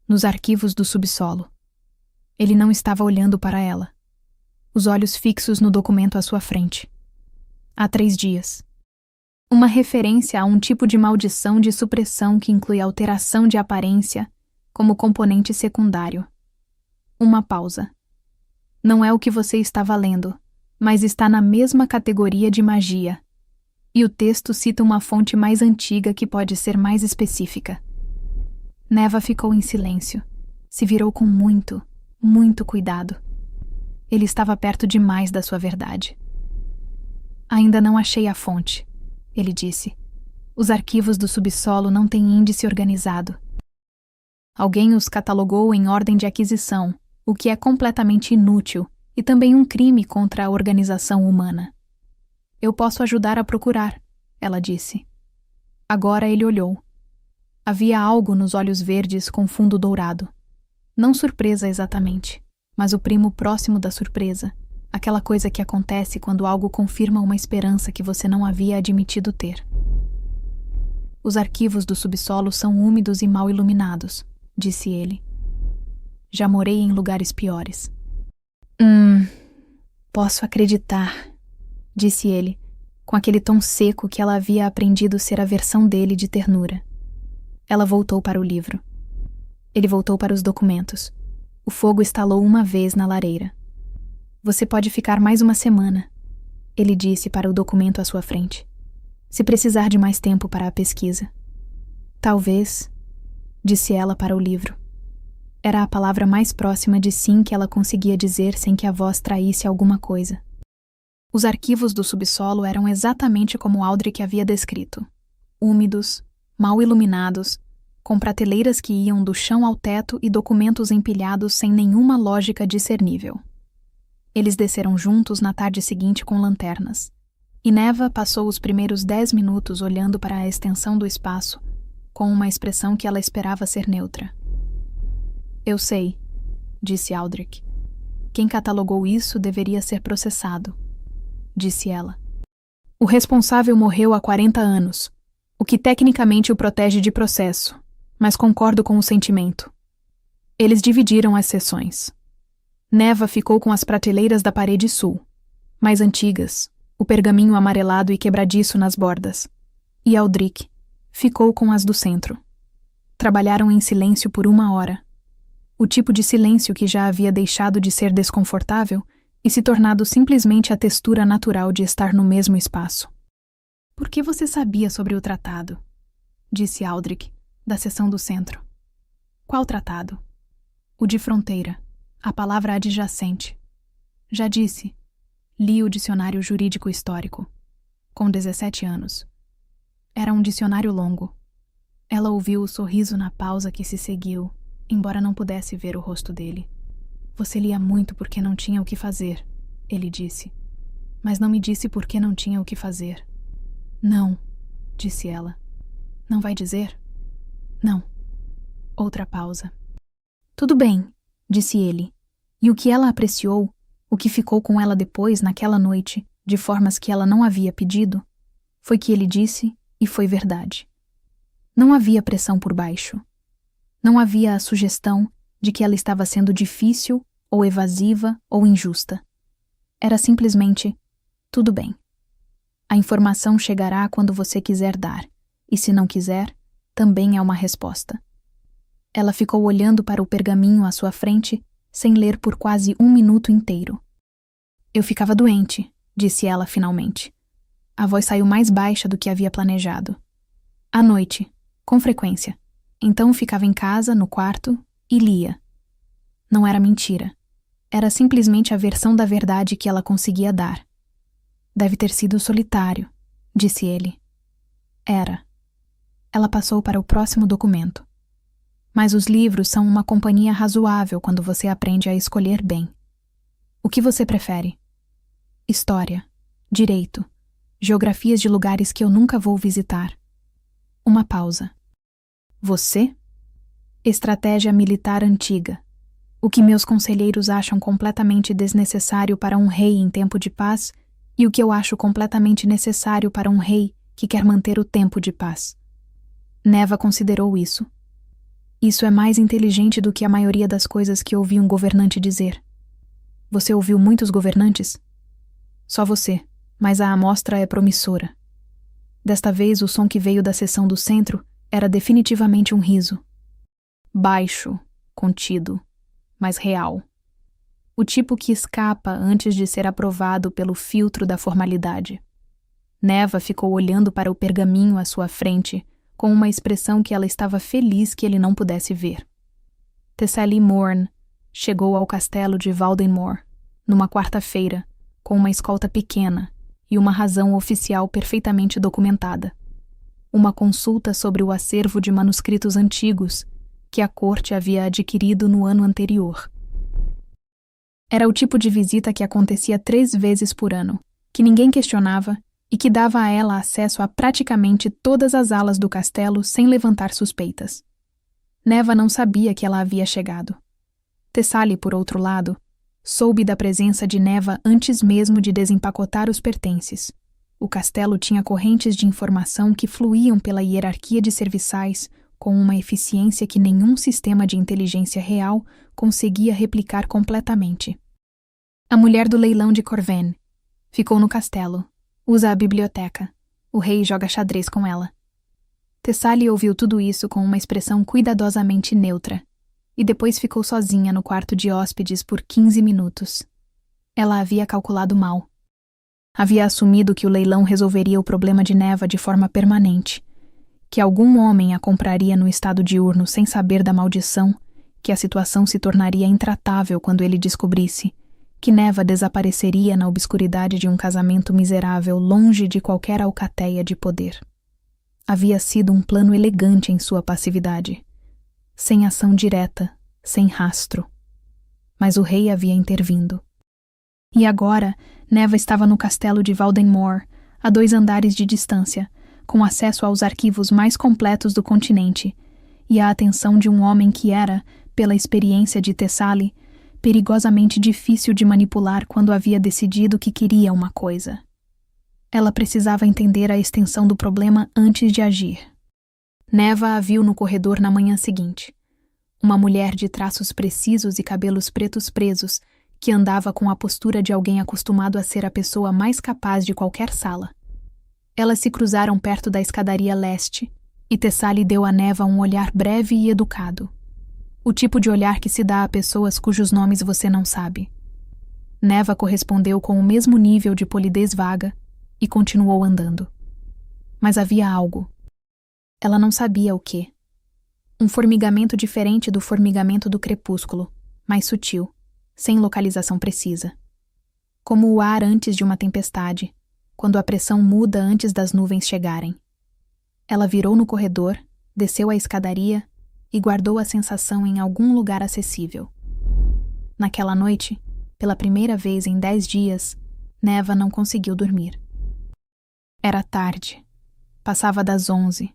Nos arquivos do subsolo. Ele não estava olhando para ela. Os olhos fixos no documento à sua frente. Há 3 dias. Uma referência a um tipo de maldição de supressão que inclui alteração de aparência como componente secundário. Uma pausa. Não é o que você estava lendo, mas está na mesma categoria de magia. E o texto cita uma fonte mais antiga que pode ser mais específica. Neva ficou em silêncio. Se virou com muito, muito cuidado. Ele estava perto demais da sua verdade. Ainda não achei a fonte, ele disse. Os arquivos do subsolo não têm índice organizado. Alguém os catalogou em ordem de aquisição, o que é completamente inútil e também um crime contra a organização humana. Eu posso ajudar a procurar, ela disse. Agora ele olhou. Havia algo nos olhos verdes com fundo dourado. Não surpresa exatamente, mas o primo próximo da surpresa. Aquela coisa que acontece quando algo confirma uma esperança que você não havia admitido ter. Os arquivos do subsolo são úmidos e mal iluminados, disse ele. Já morei em lugares piores. Posso acreditar, disse ele, com aquele tom seco que ela havia aprendido ser a versão dele de ternura. Ela voltou para o livro. Ele voltou para os documentos. O fogo estalou uma vez na lareira. Você pode ficar mais 1 semana, ele disse para o documento à sua frente. Se precisar de mais tempo para a pesquisa. Talvez, disse ela para o livro. Era a palavra mais próxima de sim que ela conseguia dizer sem que a voz traísse alguma coisa. Os arquivos do subsolo eram exatamente como Aldrich havia descrito. Úmidos, mal iluminados, com prateleiras que iam do chão ao teto e documentos empilhados sem nenhuma lógica discernível. Eles desceram juntos na tarde seguinte com lanternas, e Neva passou os primeiros 10 minutos olhando para a extensão do espaço, com uma expressão que ela esperava ser neutra. Eu sei, disse Aldrich. Quem catalogou isso deveria ser processado, disse ela. O responsável morreu há 40 anos, o que tecnicamente o protege de processo, mas concordo com o sentimento. Eles dividiram as sessões. Neva ficou com as prateleiras da parede sul, mais antigas, o pergaminho amarelado e quebradiço nas bordas, e Aldrich ficou com as do centro. Trabalharam em silêncio por 1 hora. O tipo de silêncio que já havia deixado de ser desconfortável e se tornado simplesmente a textura natural de estar no mesmo espaço. Por que você sabia sobre o tratado? Disse Aldrich, da seção do centro. Qual tratado? O de fronteira. A palavra adjacente. Já disse. Li o dicionário jurídico histórico. Com 17 anos. Era um dicionário longo. Ela ouviu o sorriso na pausa que se seguiu, embora não pudesse ver o rosto dele. Você lia muito porque não tinha o que fazer, ele disse. Mas não me disse por que não tinha o que fazer. Não, disse ela. Não vai dizer? Não. Outra pausa. Tudo bem, disse ele. E o que ela apreciou, o que ficou com ela depois, naquela noite, de formas que ela não havia pedido, foi que ele disse e foi verdade. Não havia pressão por baixo. Não havia a sugestão de que ela estava sendo difícil, ou evasiva, ou injusta. Era simplesmente, tudo bem. A informação chegará quando você quiser dar, e se não quiser, também é uma resposta. Ela ficou olhando para o pergaminho à sua frente, sem ler por quase 1 minuto inteiro. Eu ficava doente, disse ela finalmente. A voz saiu mais baixa do que havia planejado. À noite, com frequência. Então ficava em casa, no quarto, e lia. Não era mentira. Era simplesmente a versão da verdade que ela conseguia dar. Deve ter sido solitário, disse ele. Era. Ela passou para o próximo documento. Mas os livros são uma companhia razoável quando você aprende a escolher bem. O que você prefere? História, direito, geografias de lugares que eu nunca vou visitar. Uma pausa. Você? Estratégia militar antiga. O que meus conselheiros acham completamente desnecessário para um rei em tempo de paz e o que eu acho completamente necessário para um rei que quer manter o tempo de paz. Neva considerou isso. Isso é mais inteligente do que a maioria das coisas que ouvi um governante dizer. Você ouviu muitos governantes? Só você, mas a amostra é promissora. Desta vez o som que veio da seção do centro era definitivamente um riso. Baixo, contido, mas real. O tipo que escapa antes de ser aprovado pelo filtro da formalidade. Neva ficou olhando para o pergaminho à sua frente, com uma expressão que ela estava feliz que ele não pudesse ver. Thessaly Morn chegou ao castelo de Valdenmoor, numa quarta-feira, com uma escolta pequena e uma razão oficial perfeitamente documentada. Uma consulta sobre o acervo de manuscritos antigos que a corte havia adquirido no ano anterior. Era o tipo de visita que acontecia 3 vezes por ano, que ninguém questionava e que dava a ela acesso a praticamente todas as alas do castelo sem levantar suspeitas. Neva não sabia que ela havia chegado. Thessaly, por outro lado, soube da presença de Neva antes mesmo de desempacotar os pertences. O castelo tinha correntes de informação que fluíam pela hierarquia de serviçais com uma eficiência que nenhum sistema de inteligência real conseguia replicar completamente. A mulher do leilão de Corven ficou no castelo. Usa a biblioteca. O rei joga xadrez com ela. Thessaly ouviu tudo isso com uma expressão cuidadosamente neutra, e depois ficou sozinha no quarto de hóspedes por 15 minutos. Ela havia calculado mal. Havia assumido que o leilão resolveria o problema de Neva de forma permanente, que algum homem a compraria no estado diurno sem saber da maldição, que a situação se tornaria intratável quando ele descobrisse, que Neva desapareceria na obscuridade de um casamento miserável longe de qualquer alcateia de poder. Havia sido um plano elegante em sua passividade, sem ação direta, sem rastro. Mas o rei havia intervindo. E agora, Neva estava no castelo de Valdenmoor, a 2 andares de distância, com acesso aos arquivos mais completos do continente, e a atenção de um homem que era, pela experiência de Thessaly, perigosamente difícil de manipular quando havia decidido que queria uma coisa. Ela precisava entender a extensão do problema antes de agir. Neva a viu no corredor na manhã seguinte. Uma mulher de traços precisos e cabelos pretos presos, que andava com a postura de alguém acostumado a ser a pessoa mais capaz de qualquer sala. Elas se cruzaram perto da escadaria leste, e Thessaly deu a Neva um olhar breve e educado. O tipo de olhar que se dá a pessoas cujos nomes você não sabe. Neva correspondeu com o mesmo nível de polidez vaga e continuou andando. Mas havia algo. Ela não sabia o quê. Um formigamento diferente do formigamento do crepúsculo, mais sutil, sem localização precisa. Como o ar antes de uma tempestade, quando a pressão muda antes das nuvens chegarem. Ela virou no corredor, desceu a escadaria e guardou a sensação em algum lugar acessível. Naquela noite, pela primeira vez em 10 dias, Neva não conseguiu dormir. Era tarde. Passava das 11.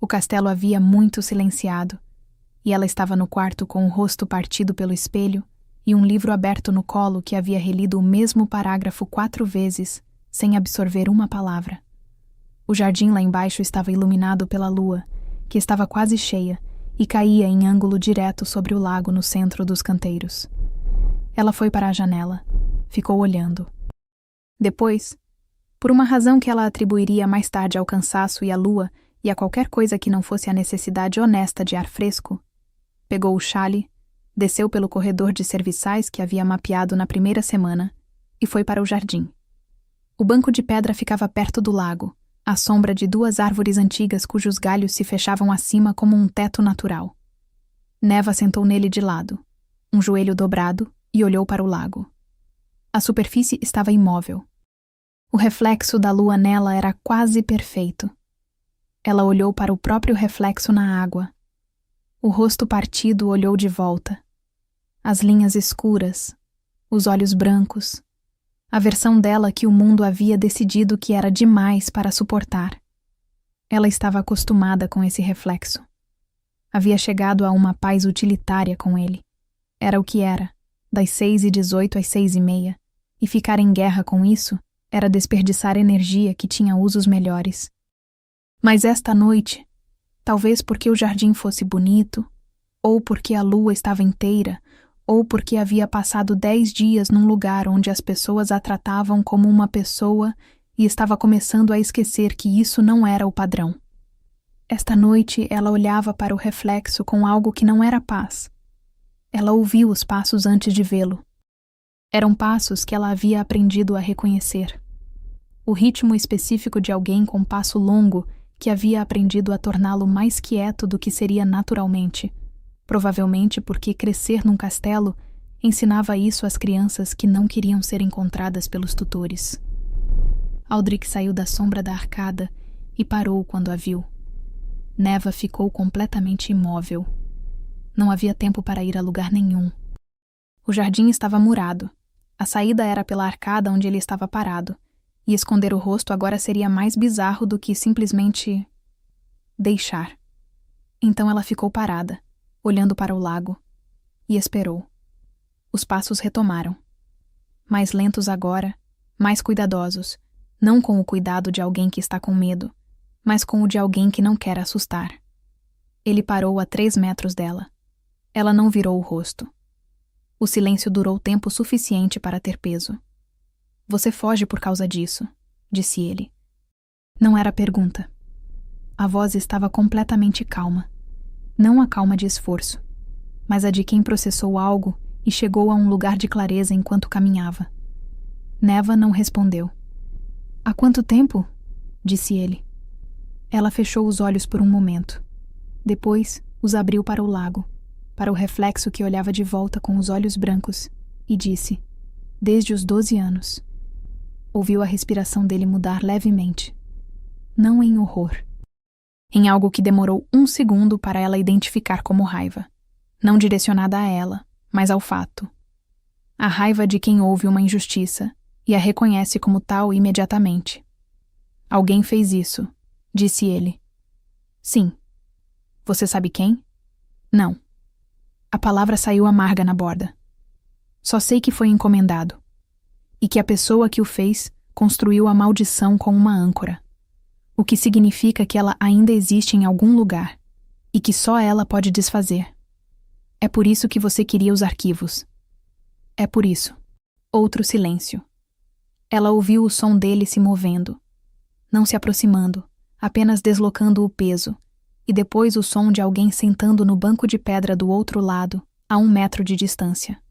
O castelo havia muito silenciado, e ela estava no quarto com o rosto partido pelo espelho e um livro aberto no colo que havia relido o mesmo parágrafo 4 vezes, sem absorver uma palavra. O jardim lá embaixo estava iluminado pela lua, que estava quase cheia, e caía em ângulo direto sobre o lago no centro dos canteiros. Ela foi para a janela. Ficou olhando. Depois, por uma razão que ela atribuiria mais tarde ao cansaço e à lua e a qualquer coisa que não fosse a necessidade honesta de ar fresco, pegou o chale, desceu pelo corredor de serviçais que havia mapeado na primeira semana e foi para o jardim. O banco de pedra ficava perto do lago, à sombra de 2 árvores antigas cujos galhos se fechavam acima como um teto natural. Neva sentou nele de lado, um joelho dobrado, e olhou para o lago. A superfície estava imóvel. O reflexo da lua nela era quase perfeito. Ela olhou para o próprio reflexo na água. O rosto partido olhou de volta. As linhas escuras, os olhos brancos, a versão dela que o mundo havia decidido que era demais para suportar. Ela estava acostumada com esse reflexo. Havia chegado a uma paz utilitária com ele. Era o que era, das 6h18 às 6h30, e ficar em guerra com isso era desperdiçar energia que tinha usos melhores. Mas esta noite, talvez porque o jardim fosse bonito, ou porque a lua estava inteira, ou porque havia passado 10 dias num lugar onde as pessoas a tratavam como uma pessoa e estava começando a esquecer que isso não era o padrão. Esta noite ela olhava para o reflexo com algo que não era paz. Ela ouviu os passos antes de vê-lo. Eram passos que ela havia aprendido a reconhecer. O ritmo específico de alguém com passo longo que havia aprendido a torná-lo mais quieto do que seria naturalmente, provavelmente porque crescer num castelo ensinava isso às crianças que não queriam ser encontradas pelos tutores. Aldrich saiu da sombra da arcada e parou quando a viu. Neva ficou completamente imóvel. Não havia tempo para ir a lugar nenhum. O jardim estava murado. A saída era pela arcada onde ele estava parado, e esconder o rosto agora seria mais bizarro do que simplesmente deixar. Então ela ficou parada, olhando para o lago, e esperou. Os passos retomaram. Mais lentos agora, mais cuidadosos, não com o cuidado de alguém que está com medo, mas com o de alguém que não quer assustar. Ele parou a 3 metros dela. Ela não virou o rosto. O silêncio durou tempo suficiente para ter peso. Você foge por causa disso, disse ele. Não era pergunta. A voz estava completamente calma. Não a calma de esforço, mas a de quem processou algo e chegou a um lugar de clareza enquanto caminhava. Neva não respondeu. Há quanto tempo? Disse ele. Ela fechou os olhos por um momento. Depois, os abriu para o lago, para o reflexo que olhava de volta com os olhos brancos, e disse, desde os 12 anos. Ouviu a respiração dele mudar levemente. Não em horror. Em algo que demorou 1 segundo para ela identificar como raiva. Não direcionada a ela, mas ao fato. A raiva de quem ouve uma injustiça e a reconhece como tal imediatamente. Alguém fez isso, disse ele. Sim. Você sabe quem? Não. A palavra saiu amarga na borda. Só sei que foi encomendado. E que a pessoa que o fez construiu a maldição com uma âncora. O que significa que ela ainda existe em algum lugar e que só ela pode desfazer. É por isso que você queria os arquivos. É por isso. Outro silêncio. Ela ouviu o som dele se movendo, não se aproximando, apenas deslocando o peso, e depois o som de alguém sentando no banco de pedra do outro lado, a 1 metro de distância.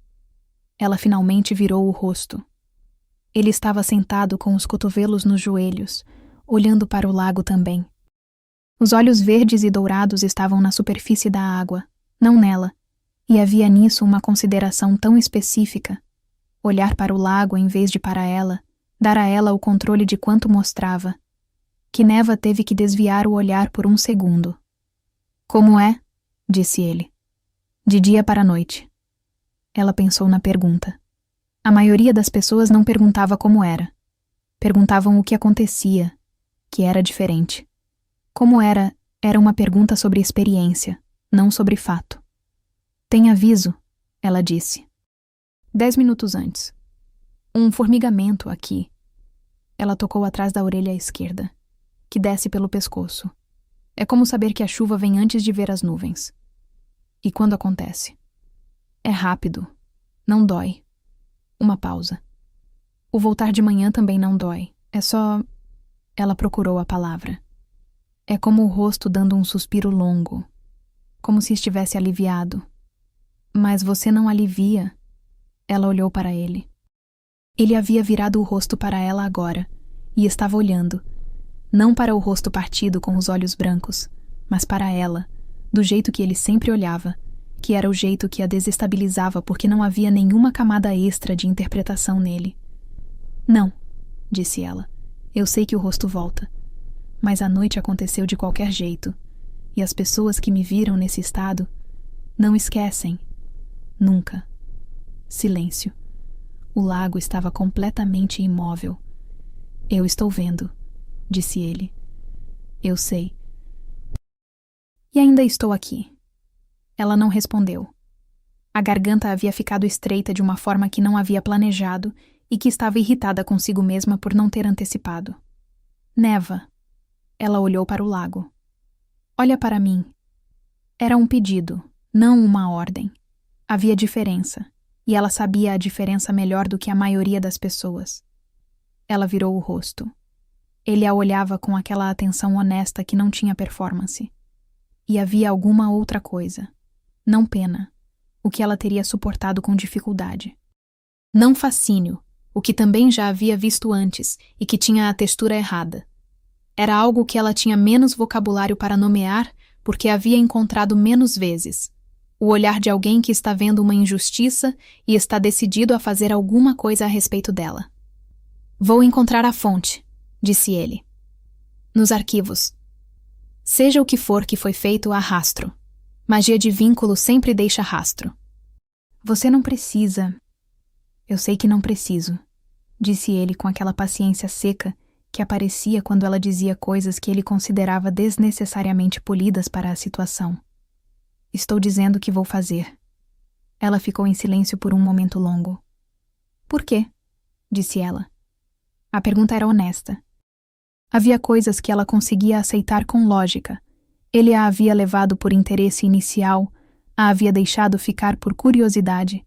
Ela finalmente virou o rosto. Ele estava sentado com os cotovelos nos joelhos, olhando para o lago também. Os olhos verdes e dourados estavam na superfície da água, não nela, e havia nisso uma consideração tão específica. Olhar para o lago em vez de para ela, dar a ela o controle de quanto mostrava, que Neva teve que desviar o olhar por 1 segundo. Como é? Disse ele. De dia para a noite. Ela pensou na pergunta. A maioria das pessoas não perguntava como era. Perguntavam o que acontecia, que era diferente. Como era uma pergunta sobre experiência, não sobre fato. Tem aviso, ela disse. 10 minutos antes. Um formigamento aqui. Ela tocou atrás da orelha esquerda, que desce pelo pescoço. É como saber que a chuva vem antes de ver as nuvens. E quando acontece? É rápido. Não dói. Uma pausa. O voltar de manhã também não dói. É só... Ela procurou a palavra. É como o rosto dando um suspiro longo. Como se estivesse aliviado. Mas você não alivia. Ela olhou para ele. Ele havia virado o rosto para ela agora, e estava olhando. Não para o rosto partido com os olhos brancos, mas para ela, do jeito que ele sempre olhava, que era o jeito que a desestabilizava porque não havia nenhuma camada extra de interpretação nele. Não, disse ela. Eu sei que o rosto volta. Mas a noite aconteceu de qualquer jeito, e as pessoas que me viram nesse estado não esquecem. Nunca. Silêncio. O lago estava completamente imóvel. Eu estou vendo, disse ele. Eu sei. E ainda estou aqui. Ela não respondeu. A garganta havia ficado estreita de uma forma que não havia planejado e que estava irritada consigo mesma por não ter antecipado. Neva. Ela olhou para o lago. Olha para mim. Era um pedido, não uma ordem. Havia diferença, e ela sabia a diferença melhor do que a maioria das pessoas. Ela virou o rosto. Ele a olhava com aquela atenção honesta que não tinha performance. E havia alguma outra coisa. Não pena, o que ela teria suportado com dificuldade. Não fascínio, o que também já havia visto antes e que tinha a textura errada. Era algo que ela tinha menos vocabulário para nomear porque havia encontrado menos vezes. O olhar de alguém que está vendo uma injustiça e está decidido a fazer alguma coisa a respeito dela. Vou encontrar a fonte, disse ele. Nos arquivos. Seja o que for que foi feito, há rastro. Magia de vínculo sempre deixa rastro. Você não precisa. Eu sei que não preciso, disse ele com aquela paciência seca que aparecia quando ela dizia coisas que ele considerava desnecessariamente polidas para a situação. Estou dizendo que vou fazer. Ela ficou em silêncio por um momento longo. Por quê? Disse ela. A pergunta era honesta. Havia coisas que ela conseguia aceitar com lógica. Ele a havia levado por interesse inicial, a havia deixado ficar por curiosidade,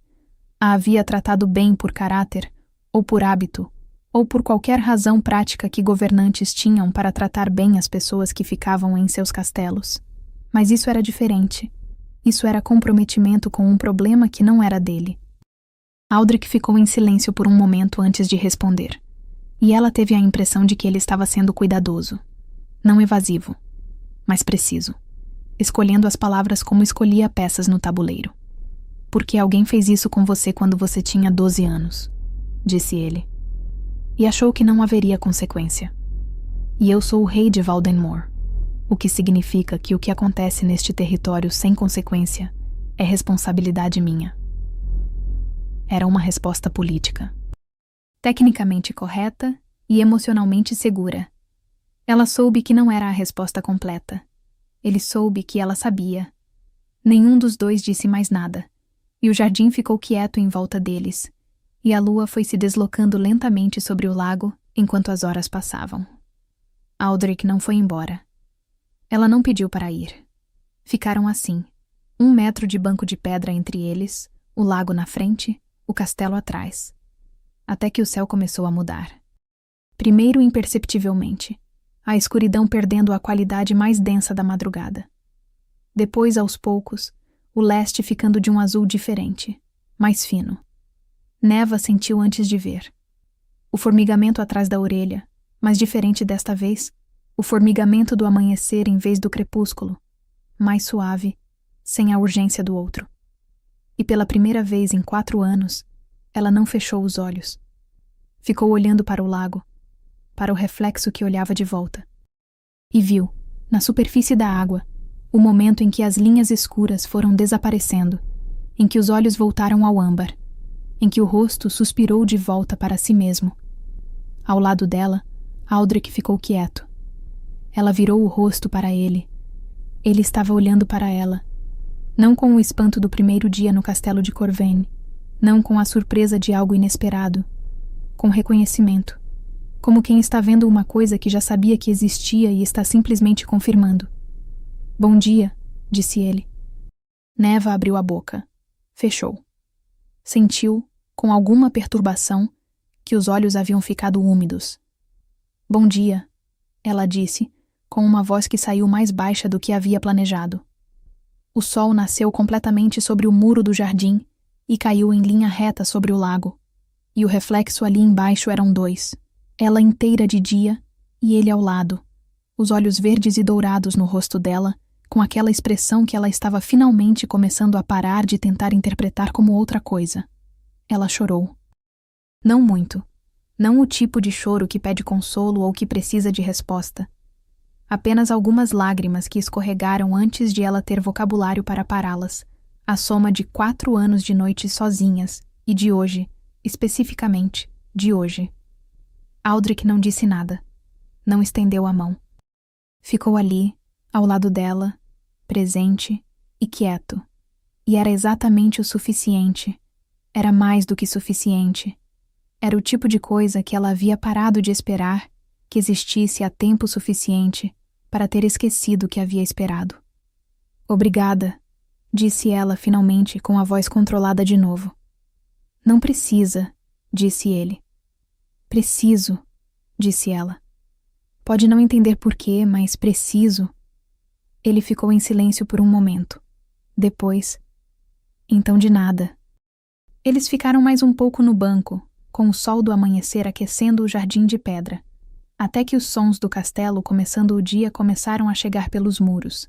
a havia tratado bem por caráter, ou por hábito, ou por qualquer razão prática que governantes tinham para tratar bem as pessoas que ficavam em seus castelos. Mas isso era diferente. Isso era comprometimento com um problema que não era dele. Aldrich ficou em silêncio por um momento antes de responder. E ela teve a impressão de que ele estava sendo cuidadoso. Não evasivo, mas preciso. Escolhendo as palavras como escolhia peças no tabuleiro. Porque alguém fez isso com você quando você tinha 12 anos, disse ele. E achou que não haveria consequência. E eu sou o rei de Valdenmoor, o que significa que o que acontece neste território sem consequência é responsabilidade minha. Era uma resposta política. Tecnicamente correta e emocionalmente segura. Ela soube que não era a resposta completa. Ele soube que ela sabia. Nenhum dos dois disse mais nada, e o jardim ficou quieto em volta deles, e a lua foi se deslocando lentamente sobre o lago enquanto as horas passavam. Aldrich não foi embora. Ela não pediu para ir. Ficaram assim, 1 metro de banco de pedra entre eles, o lago na frente, o castelo atrás. Até que o céu começou a mudar. Primeiro imperceptivelmente, a escuridão perdendo a qualidade mais densa da madrugada. Depois, aos poucos, o leste ficando de um azul diferente, mais fino. Neva sentiu antes de ver. O formigamento atrás da orelha, mas diferente desta vez, o formigamento do amanhecer em vez do crepúsculo, mais suave, sem a urgência do outro. E pela primeira vez em 4 anos, ela não fechou os olhos. Ficou olhando para o lago, para o reflexo que olhava de volta. E viu, na superfície da água, O momento em que as linhas escuras foram desaparecendo, em que os olhos voltaram ao âmbar, em que o rosto suspirou de volta para si mesmo. Ao lado dela, Aldrich ficou quieto. Ela virou o rosto para ele. Ele estava olhando para ela, não com o espanto do primeiro dia no castelo de Corvene, não com a surpresa de algo inesperado, com reconhecimento, como quem está vendo uma coisa que já sabia que existia e está simplesmente confirmando. Bom dia, disse ele. Neva abriu a boca. Fechou. Sentiu, com alguma perturbação, que os olhos haviam ficado úmidos. Bom dia, ela disse, com uma voz que saiu mais baixa do que havia planejado. O sol nasceu completamente sobre o muro do jardim e caiu em linha reta sobre o lago, e o reflexo ali embaixo eram dois, ela inteira de dia e ele ao lado, os olhos verdes e dourados no rosto dela, com aquela expressão que ela estava finalmente começando a parar de tentar interpretar como outra coisa. Ela chorou. Não muito. Não o tipo de choro que pede consolo ou que precisa de resposta. Apenas algumas lágrimas que escorregaram antes de ela ter vocabulário para pará-las, a soma de 4 anos de noites sozinhas e de hoje, especificamente, de hoje. Aldrich não disse nada. Não estendeu a mão. Ficou ali, ao lado dela, presente e quieto. E era exatamente o suficiente. Era mais do que suficiente. Era o tipo de coisa que ela havia parado de esperar que existisse há tempo suficiente para ter esquecido o que havia esperado. Obrigada, disse ela finalmente com a voz controlada de novo. Não precisa, disse ele. Preciso, disse ela. Pode não entender por quê, mas preciso. Ele ficou em silêncio por um momento. Depois, então de nada. Eles ficaram mais um pouco no banco, com o sol do amanhecer aquecendo o jardim de pedra, até que os sons do castelo começando o dia começaram a chegar pelos muros.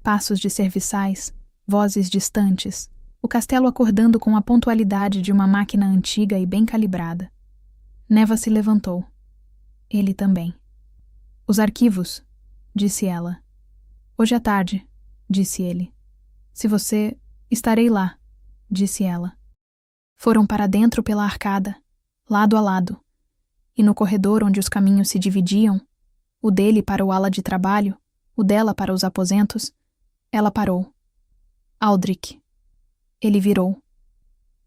Passos de serviçais, vozes distantes, o castelo acordando com a pontualidade de uma máquina antiga e bem calibrada. Neva se levantou. Ele também. Os arquivos, disse ela. Hoje à tarde, disse ele. Se você... estarei lá, disse ela. Foram para dentro pela arcada, lado a lado, e no corredor onde os caminhos se dividiam, o dele para o ala de trabalho, o dela para os aposentos, ela parou. Aldrich. Ele virou.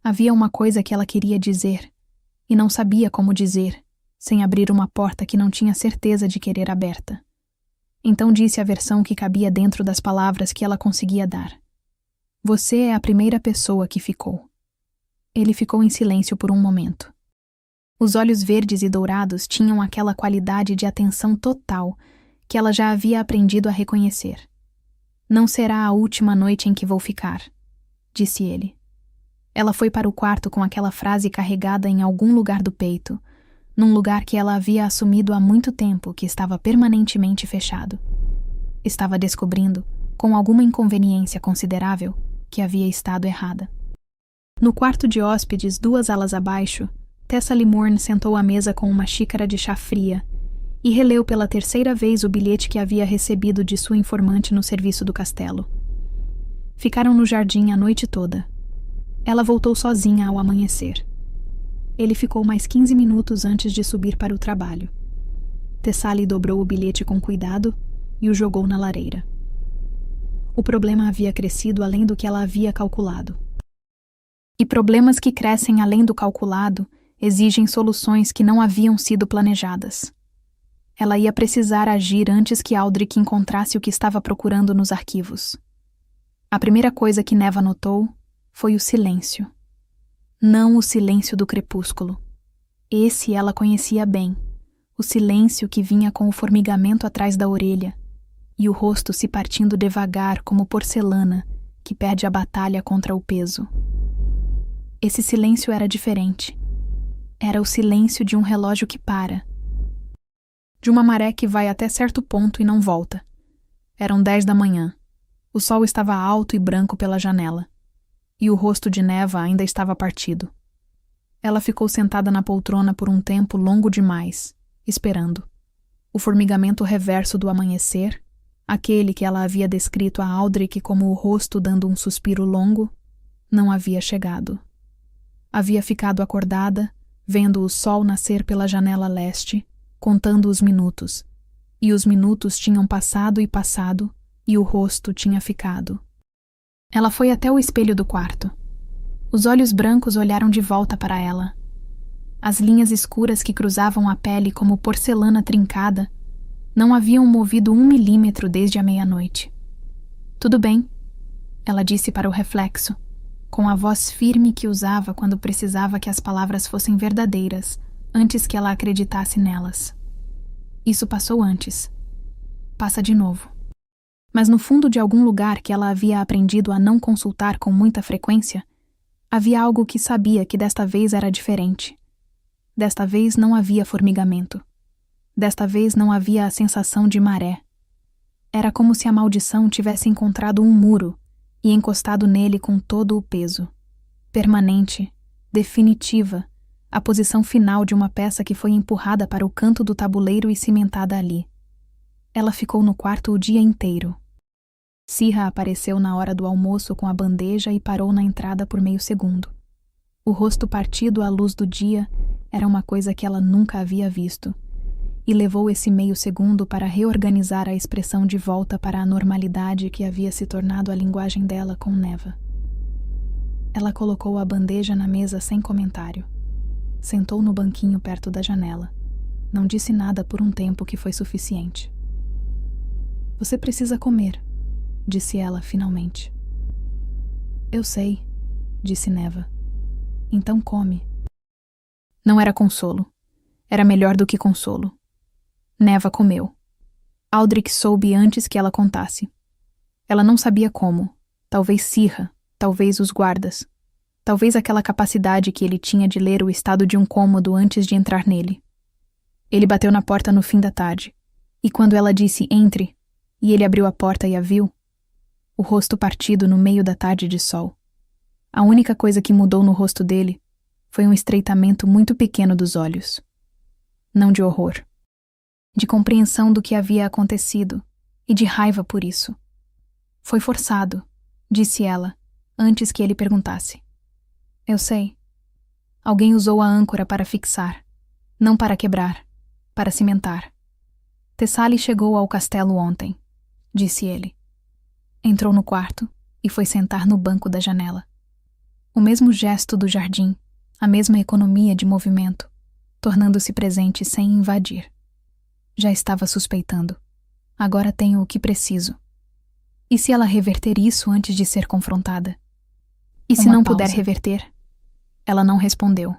Havia uma coisa que ela queria dizer, e não sabia como dizer, sem abrir uma porta que não tinha certeza de querer aberta. Então disse a versão que cabia dentro das palavras que ela conseguia dar. Você é a primeira pessoa que ficou. Ele ficou em silêncio por um momento. Os olhos verdes e dourados tinham aquela qualidade de atenção total que ela já havia aprendido a reconhecer. Não será a última noite em que vou ficar, disse ele. Ela foi para o quarto com aquela frase carregada em algum lugar do peito, num lugar que ela havia assumido há muito tempo que estava permanentemente fechado. Estava descobrindo, com alguma inconveniência considerável, que havia estado errada. No quarto de hóspedes, 2 alas abaixo, Tessa Limorne sentou à mesa com uma xícara de chá fria e releu pela 3ª vez o bilhete que havia recebido de sua informante no serviço do castelo. Ficaram no jardim a noite toda. Ela voltou sozinha ao amanhecer. Ele ficou mais 15 minutos antes de subir para o trabalho. Tessali dobrou o bilhete com cuidado e o jogou na lareira. O problema havia crescido além do que ela havia calculado. E problemas que crescem além do calculado exigem soluções que não haviam sido planejadas. Ela ia precisar agir antes que Aldrich encontrasse o que estava procurando nos arquivos. A primeira coisa que Neva notou foi o silêncio. Não o silêncio do crepúsculo. Esse ela conhecia bem, o silêncio que vinha com o formigamento atrás da orelha e o rosto se partindo devagar como porcelana que perde a batalha contra o peso. Esse silêncio era diferente. Era o silêncio de um relógio que para. De uma maré que vai até certo ponto e não volta. Eram 10 da manhã. O sol estava alto e branco pela janela. E o rosto de Neva ainda estava partido. Ela ficou sentada na poltrona por um tempo longo demais, esperando. O formigamento reverso do amanhecer, aquele que ela havia descrito a Aldrich como o rosto dando um suspiro longo, não havia chegado. Havia ficado acordada, vendo o sol nascer pela janela leste, contando os minutos, e os minutos tinham passado e o rosto tinha ficado. Ela foi até o espelho do quarto. Os olhos brancos olharam de volta para ela. As linhas escuras que cruzavam a pele como porcelana trincada não haviam movido 1 milímetro desde a meia-noite. Tudo bem, ela disse para o reflexo, com a voz firme que usava quando precisava que as palavras fossem verdadeiras, antes que ela acreditasse nelas. Isso passou antes. Passa de novo. Mas no fundo de algum lugar que ela havia aprendido a não consultar com muita frequência, havia algo que sabia que desta vez era diferente. Desta vez não havia formigamento. Desta vez não havia a sensação de maré. Era como se a maldição tivesse encontrado um muro e encostado nele com todo o peso. Permanente, definitiva, a posição final de uma peça que foi empurrada para o canto do tabuleiro e cimentada ali. Ela ficou no quarto o dia inteiro. Sirra apareceu na hora do almoço com a bandeja e parou na entrada por meio segundo. O rosto partido à luz do dia era uma coisa que ela nunca havia visto, e levou esse meio segundo para reorganizar a expressão de volta para a normalidade que havia se tornado a linguagem dela com Neva. Ela colocou a bandeja na mesa sem comentário. Sentou no banquinho perto da janela. Não disse nada por um tempo que foi suficiente. "Você precisa comer", disse ela finalmente. "Eu sei", disse Neva. "Então come." Não era consolo. Era melhor do que consolo. Neva comeu. Aldrich soube antes que ela contasse. Ela não sabia como. Talvez Sirra, talvez os guardas. Talvez aquela capacidade que ele tinha de ler o estado de um cômodo antes de entrar nele. Ele bateu na porta no fim da tarde, e quando ela disse "entre", e ele abriu a porta e a viu, o rosto partido no meio da tarde de sol. A única coisa que mudou no rosto dele foi um estreitamento muito pequeno dos olhos. Não de horror. De compreensão do que havia acontecido e de raiva por isso. "Foi forçado", disse ela, antes que ele perguntasse. "Eu sei. Alguém usou a âncora para fixar, não para quebrar, para cimentar. Tessali chegou ao castelo ontem", disse ele. Entrou no quarto e foi sentar no banco da janela. O mesmo gesto do jardim, a mesma economia de movimento, tornando-se presente sem invadir. Já estava suspeitando. Agora tenho o que preciso. E se ela reverter isso antes de ser confrontada? E se não puder reverter? Ela não respondeu.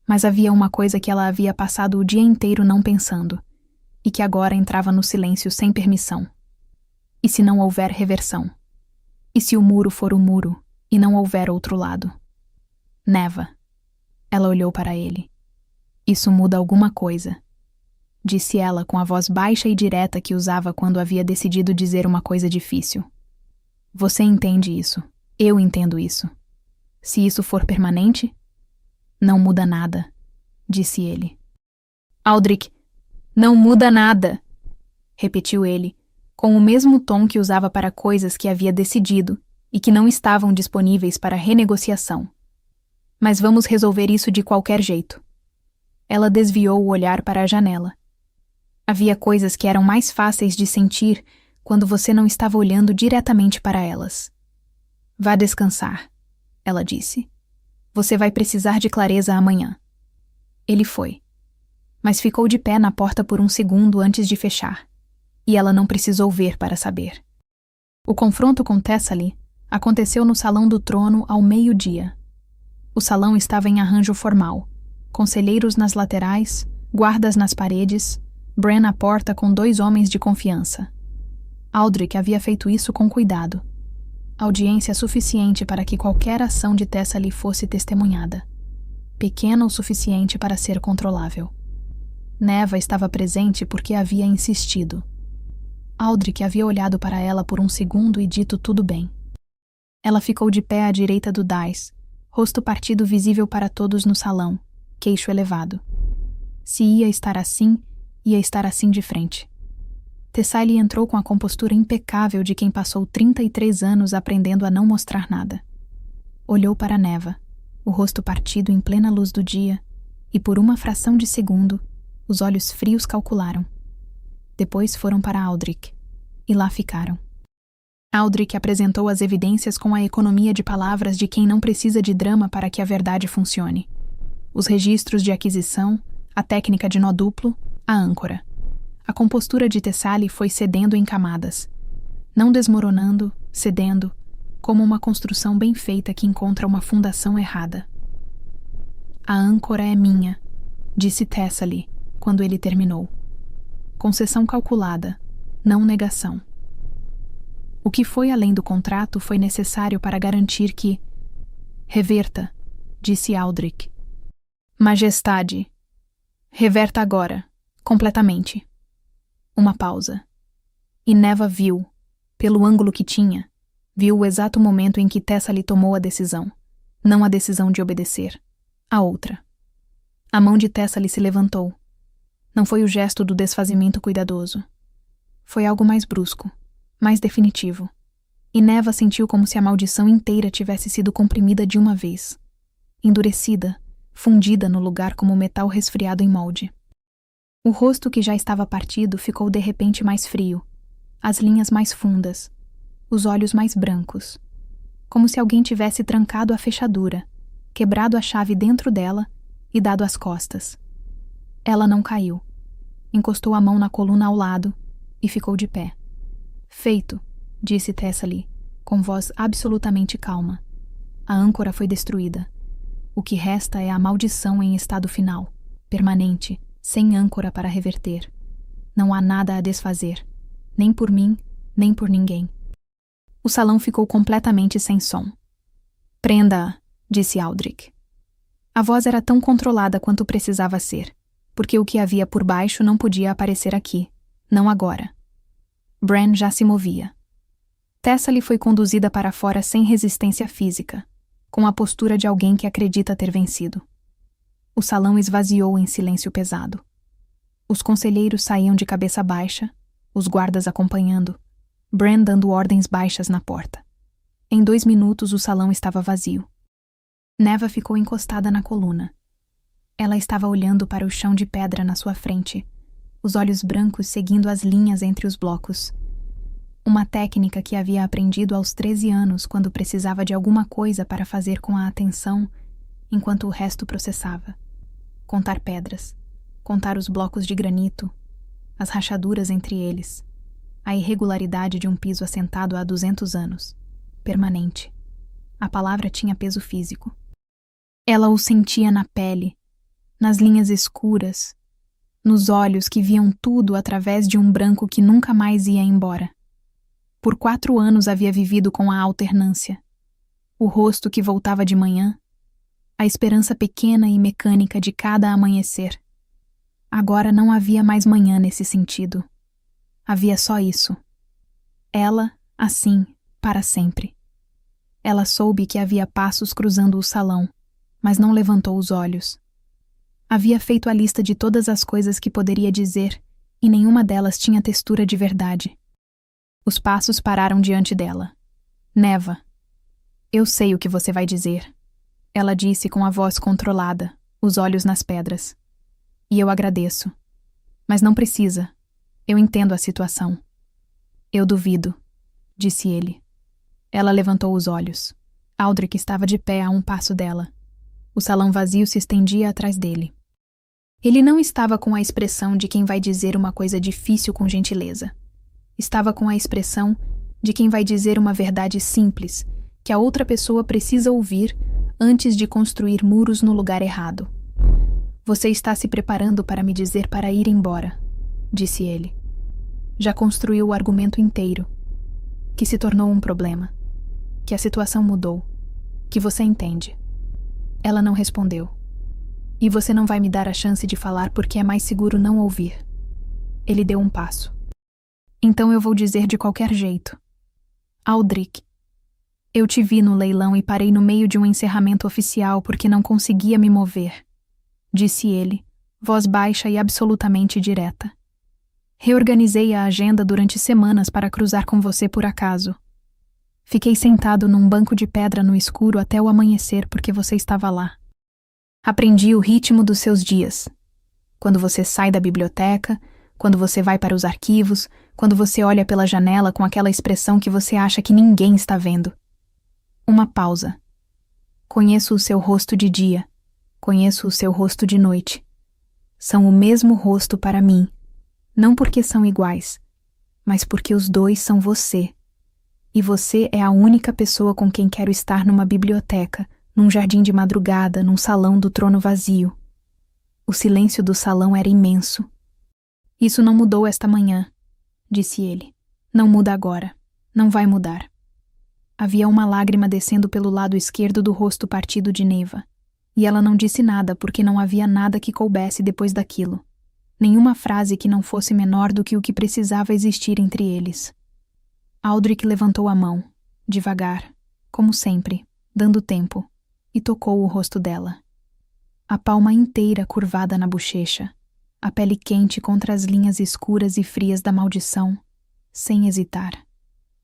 Mas havia uma coisa que ela havia passado o dia inteiro não pensando, e que agora entrava no silêncio sem permissão. E se não houver reversão? E se o muro for o muro, e não houver outro lado? Neva. Ela olhou para ele. "Isso muda alguma coisa", disse ela com a voz baixa e direta que usava quando havia decidido dizer uma coisa difícil. "Você entende isso. Eu entendo isso. Se isso for permanente, não muda nada", disse ele. "Aldrich, não muda nada", repetiu ele, com o mesmo tom que usava para coisas que havia decidido e que não estavam disponíveis para renegociação. "Mas vamos resolver isso de qualquer jeito." Ela desviou o olhar para a janela. Havia coisas que eram mais fáceis de sentir quando você não estava olhando diretamente para elas. "Vá descansar", ela disse. "Você vai precisar de clareza amanhã." Ele foi, mas ficou de pé na porta por um segundo antes de fechar, e ela não precisou ver para saber. O confronto com Tessali aconteceu no Salão do Trono ao meio-dia. O salão estava em arranjo formal, conselheiros nas laterais, guardas nas paredes, Bran à porta com 2 homens de confiança. Aldrich havia feito isso com cuidado. Audiência suficiente para que qualquer ação de Tessali fosse testemunhada. Pequena o suficiente para ser controlável. Neva estava presente porque havia insistido. Aldrich havia olhado para ela por um segundo e dito tudo bem. Ela ficou de pé à direita do Dais, rosto partido visível para todos no salão, queixo elevado. Se ia estar assim de frente. Thessaly entrou com a compostura impecável de quem passou 33 anos aprendendo a não mostrar nada. Olhou para Neva, o rosto partido em plena luz do dia, e por uma fração de segundo, os olhos frios calcularam. Depois foram para Aldrich, e lá ficaram. Aldrich apresentou as evidências com a economia de palavras de quem não precisa de drama para que a verdade funcione. Os registros de aquisição, a técnica de nó duplo, a âncora. A compostura de Thessaly foi cedendo em camadas, não desmoronando, cedendo, como uma construção bem feita que encontra uma fundação errada. A âncora é minha, disse Thessaly, quando ele terminou. Concessão calculada, não negação. O que foi além do contrato foi necessário para garantir que... Reverta, disse Aldrich. Majestade. Reverta agora, completamente. Uma pausa. E Neva viu, pelo ângulo que tinha, viu o exato momento em que Thessaly tomou a decisão. Não a decisão de obedecer. A outra. A mão de Thessaly se levantou. Não foi o gesto do desfazimento cuidadoso. Foi algo mais brusco, mais definitivo. E Neva sentiu como se a maldição inteira tivesse sido comprimida de uma vez. Endurecida, fundida no lugar como metal resfriado em molde. O rosto que já estava partido ficou de repente mais frio, as linhas mais fundas, os olhos mais brancos, como se alguém tivesse trancado a fechadura, quebrado a chave dentro dela e dado as costas. Ela não caiu. Encostou a mão na coluna ao lado e ficou de pé. Feito, disse Thessaly, com voz absolutamente calma. A âncora foi destruída. O que resta é a maldição em estado final, permanente, sem âncora para reverter. Não há nada a desfazer, nem por mim, nem por ninguém. O salão ficou completamente sem som. Prenda-a, disse Aldrich. A voz era tão controlada quanto precisava ser, porque o que havia por baixo não podia aparecer aqui, não agora. Bran já se movia. Thessaly foi conduzida para fora sem resistência física, com a postura de alguém que acredita ter vencido. O salão esvaziou em silêncio pesado. Os conselheiros saíam de cabeça baixa, os guardas acompanhando, Bran dando ordens baixas na porta. Em 2 minutos o salão estava vazio. Neva ficou encostada na coluna. Ela estava olhando para o chão de pedra na sua frente, os olhos brancos seguindo as linhas entre os blocos. Uma técnica que havia aprendido aos 13 anos quando precisava de alguma coisa para fazer com a atenção, enquanto o resto processava. Contar pedras, contar os blocos de granito, as rachaduras entre eles, a irregularidade de um piso assentado há 200 anos, permanente. A palavra tinha peso físico. Ela o sentia na pele, nas linhas escuras, nos olhos que viam tudo através de um branco que nunca mais ia embora. Por 4 anos havia vivido com a alternância. O rosto que voltava de manhã, a esperança pequena e mecânica de cada amanhecer. Agora não havia mais manhã nesse sentido. Havia só isso. Ela, assim, para sempre. Ela soube que havia passos cruzando o salão, mas não levantou os olhos. Havia feito a lista de todas as coisas que poderia dizer, e nenhuma delas tinha textura de verdade. Os passos pararam diante dela. Neva. Eu sei o que você vai dizer. Ela disse com a voz controlada, os olhos nas pedras. E eu agradeço. Mas não precisa. Eu entendo a situação. Eu duvido, disse ele. Ela levantou os olhos. Aldrich estava de pé a 1 passo dela. O salão vazio se estendia atrás dele. Ele não estava com a expressão de quem vai dizer uma coisa difícil com gentileza. Estava com a expressão de quem vai dizer uma verdade simples, que a outra pessoa precisa ouvir antes de construir muros no lugar errado. Você está se preparando para me dizer para ir embora, disse ele. Já construiu o argumento inteiro, que se tornou um problema, que a situação mudou, que você entende. Ela não respondeu. E você não vai me dar a chance de falar porque é mais seguro não ouvir. Ele deu um passo. Então eu vou dizer de qualquer jeito. Aldrich, eu te vi no leilão e parei no meio de um encerramento oficial porque não conseguia me mover, disse ele, voz baixa e absolutamente direta. Reorganizei a agenda durante semanas para cruzar com você por acaso. Fiquei sentado num banco de pedra no escuro até o amanhecer porque você estava lá. Aprendi o ritmo dos seus dias. Quando você sai da biblioteca, quando você vai para os arquivos, quando você olha pela janela com aquela expressão que você acha que ninguém está vendo. Uma pausa. Conheço o seu rosto de dia. Conheço o seu rosto de noite. São o mesmo rosto para mim. Não porque são iguais, mas porque os dois são você. E você é a única pessoa com quem quero estar numa biblioteca, num jardim de madrugada, num salão do trono vazio. O silêncio do salão era imenso. Isso não mudou esta manhã, disse ele. Não muda agora. Não vai mudar. Havia uma lágrima descendo pelo lado esquerdo do rosto partido de Neva. E ela não disse nada porque não havia nada que coubesse depois daquilo. Nenhuma frase que não fosse menor do que o que precisava existir entre eles. Aldrich levantou a mão, devagar, como sempre, dando tempo, e tocou o rosto dela. A palma inteira curvada na bochecha, a pele quente contra as linhas escuras e frias da maldição, sem hesitar,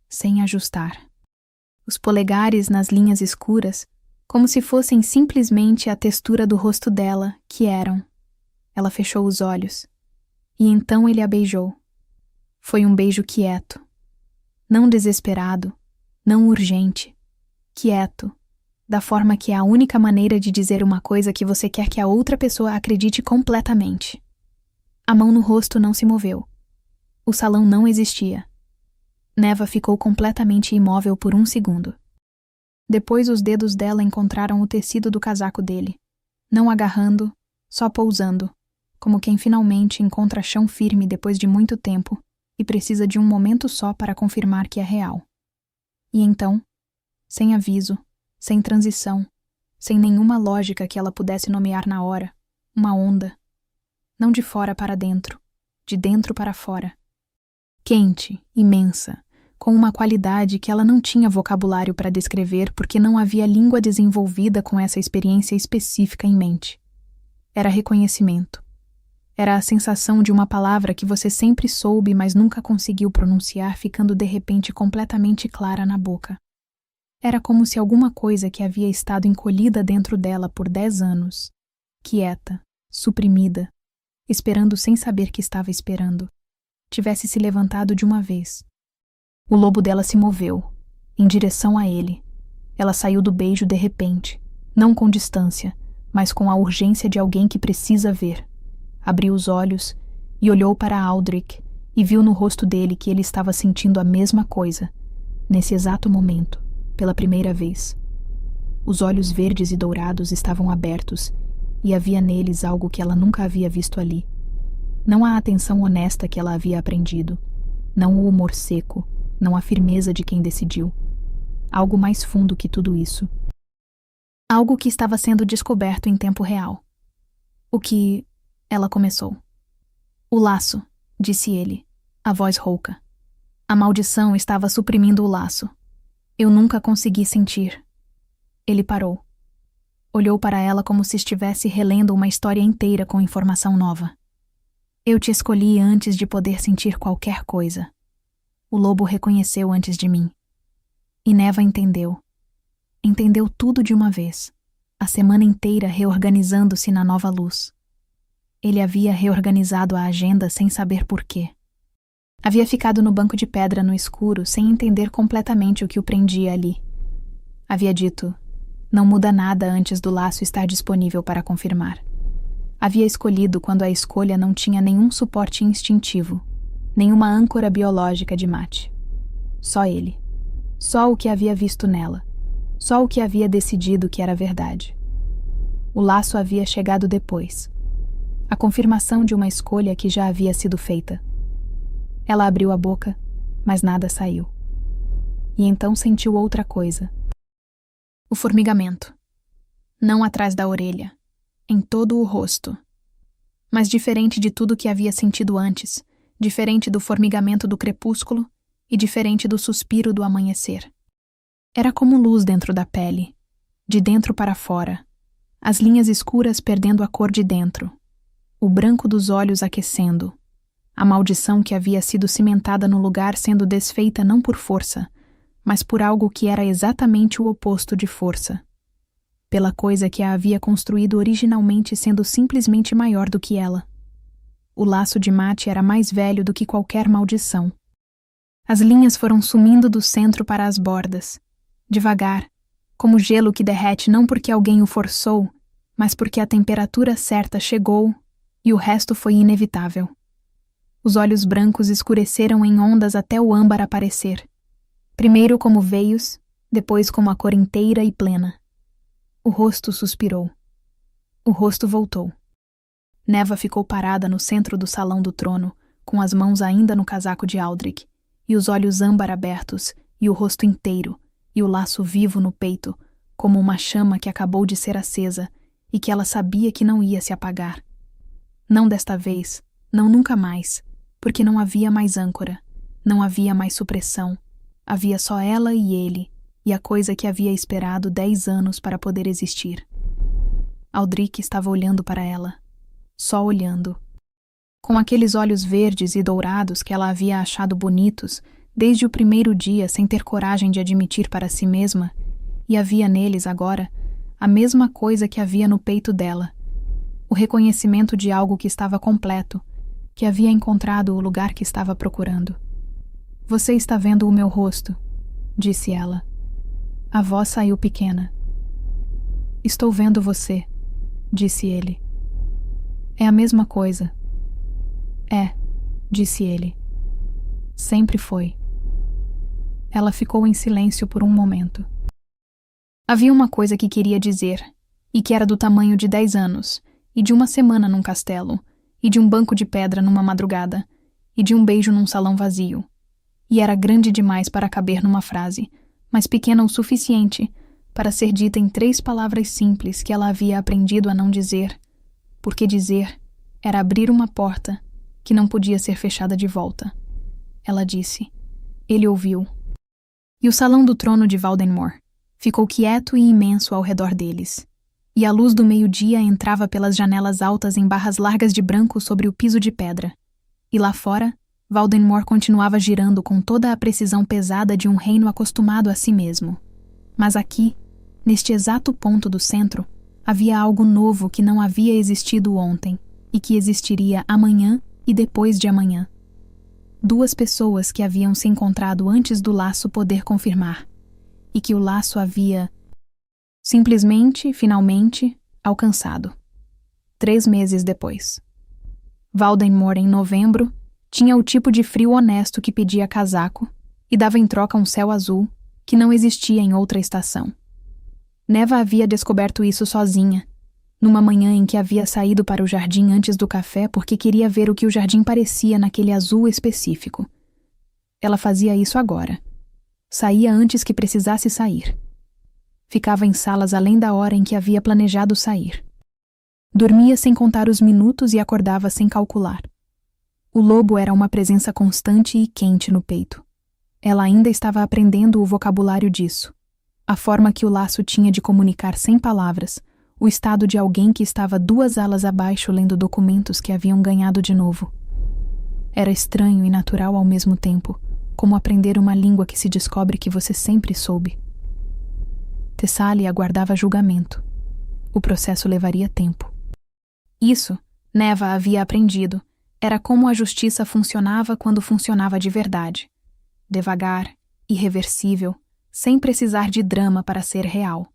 sem ajustar. Os polegares nas linhas escuras, como se fossem simplesmente a textura do rosto dela, que eram. Ela fechou os olhos. E então ele a beijou. Foi um beijo quieto. Não desesperado, não urgente. Quieto, da forma que é a única maneira de dizer uma coisa que você quer que a outra pessoa acredite completamente. A mão no rosto não se moveu. O salão não existia. Neva ficou completamente imóvel por um segundo. Depois os dedos dela encontraram o tecido do casaco dele, não agarrando, só pousando, como quem finalmente encontra chão firme depois de muito tempo e precisa de um momento só para confirmar que é real. E então, sem aviso, sem transição, sem nenhuma lógica que ela pudesse nomear na hora, uma onda. Não de fora para dentro, de dentro para fora. Quente, imensa, com uma qualidade que ela não tinha vocabulário para descrever porque não havia língua desenvolvida com essa experiência específica em mente. Era reconhecimento. Era a sensação de uma palavra que você sempre soube, mas nunca conseguiu pronunciar, ficando de repente completamente clara na boca. Era como se alguma coisa que havia estado encolhida dentro dela por 10 anos, quieta, suprimida, esperando sem saber que estava esperando, tivesse se levantado de uma vez. O lobo dela se moveu, em direção a ele. Ela saiu do beijo de repente, não com distância, mas com a urgência de alguém que precisa ver. Abriu os olhos e olhou para Aldrich e viu no rosto dele que ele estava sentindo a mesma coisa, nesse exato momento, pela primeira vez. Os olhos verdes e dourados estavam abertos e havia neles algo que ela nunca havia visto ali. Não a atenção honesta que ela havia aprendido, não o humor seco, não a firmeza de quem decidiu. Algo mais fundo que tudo isso. Algo que estava sendo descoberto em tempo real. O que... Ela começou. O laço, disse ele, a voz rouca. A maldição estava suprimindo o laço. Eu nunca consegui sentir. Ele parou. Olhou para ela como se estivesse relendo uma história inteira com informação nova. Eu te escolhi antes de poder sentir qualquer coisa. O lobo reconheceu antes de mim. E Neva entendeu. Entendeu tudo de uma vez, a semana inteira reorganizando-se na nova luz. Ele havia reorganizado a agenda sem saber por quê. Havia ficado no banco de pedra no escuro sem entender completamente o que o prendia ali. Havia dito, não muda nada antes do laço estar disponível para confirmar. Havia escolhido quando a escolha não tinha nenhum suporte instintivo, nenhuma âncora biológica de mate. Só ele. Só o que havia visto nela. Só o que havia decidido que era verdade. O laço havia chegado depois. A confirmação de uma escolha que já havia sido feita. Ela abriu a boca, mas nada saiu. E então sentiu outra coisa. O formigamento. Não atrás da orelha, em todo o rosto. Mas diferente de tudo que havia sentido antes, diferente do formigamento do crepúsculo e diferente do suspiro do amanhecer. Era como luz dentro da pele, de dentro para fora, as linhas escuras perdendo a cor de dentro, o branco dos olhos aquecendo, A maldição que havia sido cimentada no lugar sendo desfeita não por força, mas por algo que era exatamente o oposto de força. Pela coisa que a havia construído originalmente sendo simplesmente maior do que ela. O laço de mate era mais velho do que qualquer maldição. As linhas foram sumindo do centro para as bordas, devagar, como gelo que derrete não porque alguém o forçou, mas porque a temperatura certa chegou e o resto foi inevitável. Os olhos brancos escureceram em ondas até o âmbar aparecer. Primeiro como veios, depois como a cor inteira e plena. O rosto suspirou. O rosto voltou. Neva ficou parada no centro do salão do trono, com as mãos ainda no casaco de Aldrich, e os olhos âmbar abertos, e o rosto inteiro, e o laço vivo no peito, como uma chama que acabou de ser acesa, e que ela sabia que não ia se apagar. Não desta vez, não nunca mais, porque não havia mais âncora, não havia mais supressão, havia só ela e ele, e a coisa que havia esperado 10 anos para poder existir. Aldrich estava olhando para ela, só olhando. Com aqueles olhos verdes e dourados que ela havia achado bonitos desde o primeiro dia sem ter coragem de admitir para si mesma, e havia neles agora a mesma coisa que havia no peito dela, o reconhecimento de algo que estava completo, que havia encontrado o lugar que estava procurando. Você está vendo o meu rosto, disse ela. A voz saiu pequena. Estou vendo você, disse ele. É a mesma coisa. É, disse ele. Sempre foi. Ela ficou em silêncio por um momento. Havia uma coisa que queria dizer, e que era do tamanho de 10 anos, e de uma semana num castelo, e de um banco de pedra numa madrugada, e de um beijo num salão vazio. E era grande demais para caber numa frase, mas pequena o suficiente para ser dita em 3 palavras simples que ela havia aprendido a não dizer, porque dizer era abrir uma porta que não podia ser fechada de volta. Ela disse. Ele ouviu. E o salão do trono de Valdenmore ficou quieto e imenso ao redor deles, e a luz do meio-dia entrava pelas janelas altas em barras largas de branco sobre o piso de pedra, e lá fora, Valdenmore continuava girando com toda a precisão pesada de um reino acostumado a si mesmo. Mas aqui, neste exato ponto do centro, havia algo novo que não havia existido ontem, e que existiria amanhã e depois de amanhã. 2 pessoas que haviam se encontrado antes do laço poder confirmar, e que o laço havia, simplesmente, finalmente, alcançado. 3 meses depois. Valdenmore, em novembro, tinha o tipo de frio honesto que pedia casaco e dava em troca um céu azul que não existia em outra estação. Neva havia descoberto isso sozinha, numa manhã em que havia saído para o jardim antes do café porque queria ver o que o jardim parecia naquele azul específico. Ela fazia isso agora. Saía antes que precisasse sair. Ficava em salas além da hora em que havia planejado sair. Dormia sem contar os minutos e acordava sem calcular. O lobo era uma presença constante e quente no peito. Ela ainda estava aprendendo o vocabulário disso. A forma que o laço tinha de comunicar sem palavras, o estado de alguém que estava 2 alas abaixo lendo documentos que haviam ganhado de novo. Era estranho e natural ao mesmo tempo, como aprender uma língua que se descobre que você sempre soube. Thessaly aguardava julgamento. O processo levaria tempo. Isso, Neva havia aprendido, era como a justiça funcionava quando funcionava de verdade. Devagar, irreversível, sem precisar de drama para ser real.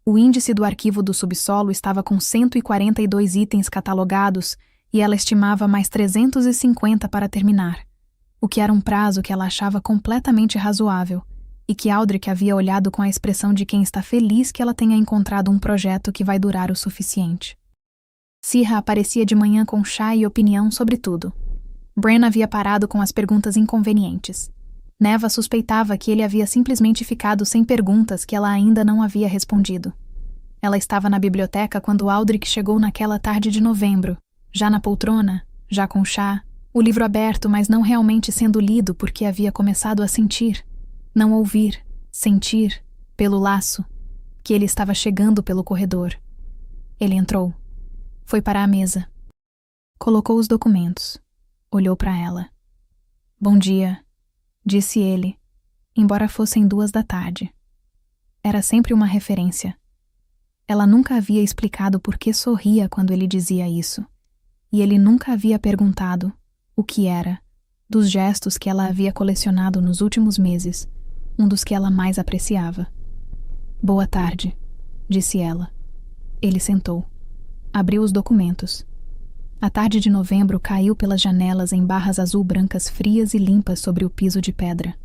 O índice do arquivo do subsolo estava com 142 itens catalogados e ela estimava mais 350 para terminar, o que era um prazo que ela achava completamente razoável e que Aldrich havia olhado com a expressão de quem está feliz que ela tenha encontrado um projeto que vai durar o suficiente. Sirra aparecia de manhã com chá e opinião sobre tudo. Bran havia parado com as perguntas inconvenientes. Neva suspeitava que ele havia simplesmente ficado sem perguntas que ela ainda não havia respondido. Ela estava na biblioteca quando Aldrich chegou naquela tarde de novembro, já na poltrona, já com chá, o livro aberto, mas não realmente sendo lido porque havia começado a sentir, não ouvir, sentir, pelo laço, que ele estava chegando pelo corredor. Ele entrou. Foi para a mesa. Colocou os documentos. Olhou para ela. Bom dia, disse ele, embora fossem 2 da tarde. Era sempre uma referência. Ela nunca havia explicado por que sorria quando ele dizia isso, e ele nunca havia perguntado o que era, dos gestos que ela havia colecionado nos últimos meses, um dos que ela mais apreciava. Boa tarde, disse ela. Ele sentou. Abriu os documentos. A tarde de novembro caiu pelas janelas em barras azul-brancas frias e limpas sobre o piso de pedra.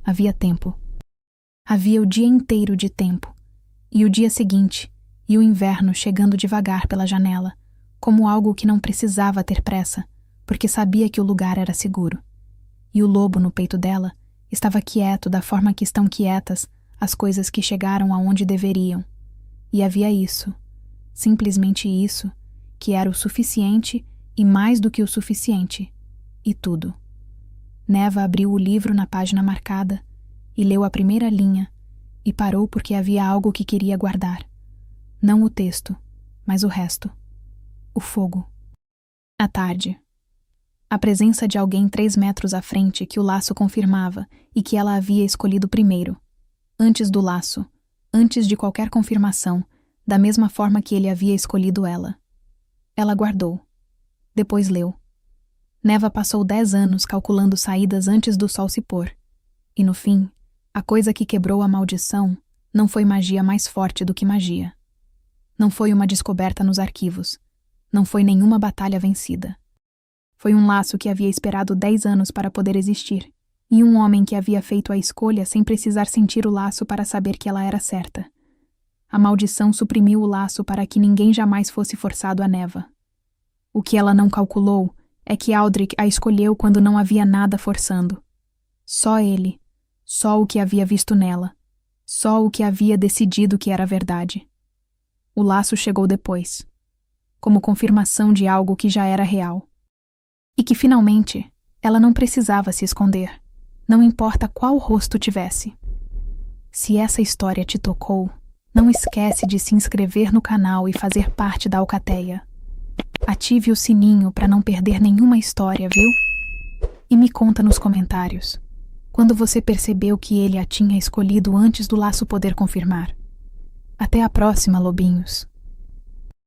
Havia tempo. Havia o dia inteiro de tempo, e o dia seguinte, e o inverno chegando devagar pela janela, como algo que não precisava ter pressa, porque sabia que o lugar era seguro. E o lobo no peito dela estava quieto da forma que estão quietas as coisas que chegaram aonde deveriam. E havia isso, simplesmente isso, que era o suficiente e mais do que o suficiente, e tudo. Neva abriu o livro na página marcada e leu a primeira linha e parou porque havia algo que queria guardar. Não o texto, mas o resto. O fogo. À tarde. A presença de alguém 3 metros à frente que o laço confirmava e que ela havia escolhido primeiro. Antes do laço, antes de qualquer confirmação, da mesma forma que ele havia escolhido ela. Ela guardou. Depois leu. Neva passou 10 anos calculando saídas antes do sol se pôr. E no fim, a coisa que quebrou a maldição não foi magia mais forte do que magia. Não foi uma descoberta nos arquivos. Não foi nenhuma batalha vencida. Foi um laço que havia esperado 10 anos para poder existir, e um homem que havia feito a escolha sem precisar sentir o laço para saber que ela era certa. A maldição suprimiu o laço para que ninguém jamais fosse forçado a Neva. O que ela não calculou é que Aldrich a escolheu quando não havia nada forçando. Só ele, só o que havia visto nela, só o que havia decidido que era verdade. O laço chegou depois, como confirmação de algo que já era real. E que, finalmente, ela não precisava se esconder, não importa qual rosto tivesse. Se essa história te tocou, não esquece de se inscrever no canal e fazer parte da Alcateia. Ative o sininho para não perder nenhuma história, viu? E me conta nos comentários, quando você percebeu que ele a tinha escolhido antes do laço poder confirmar. Até a próxima, lobinhos.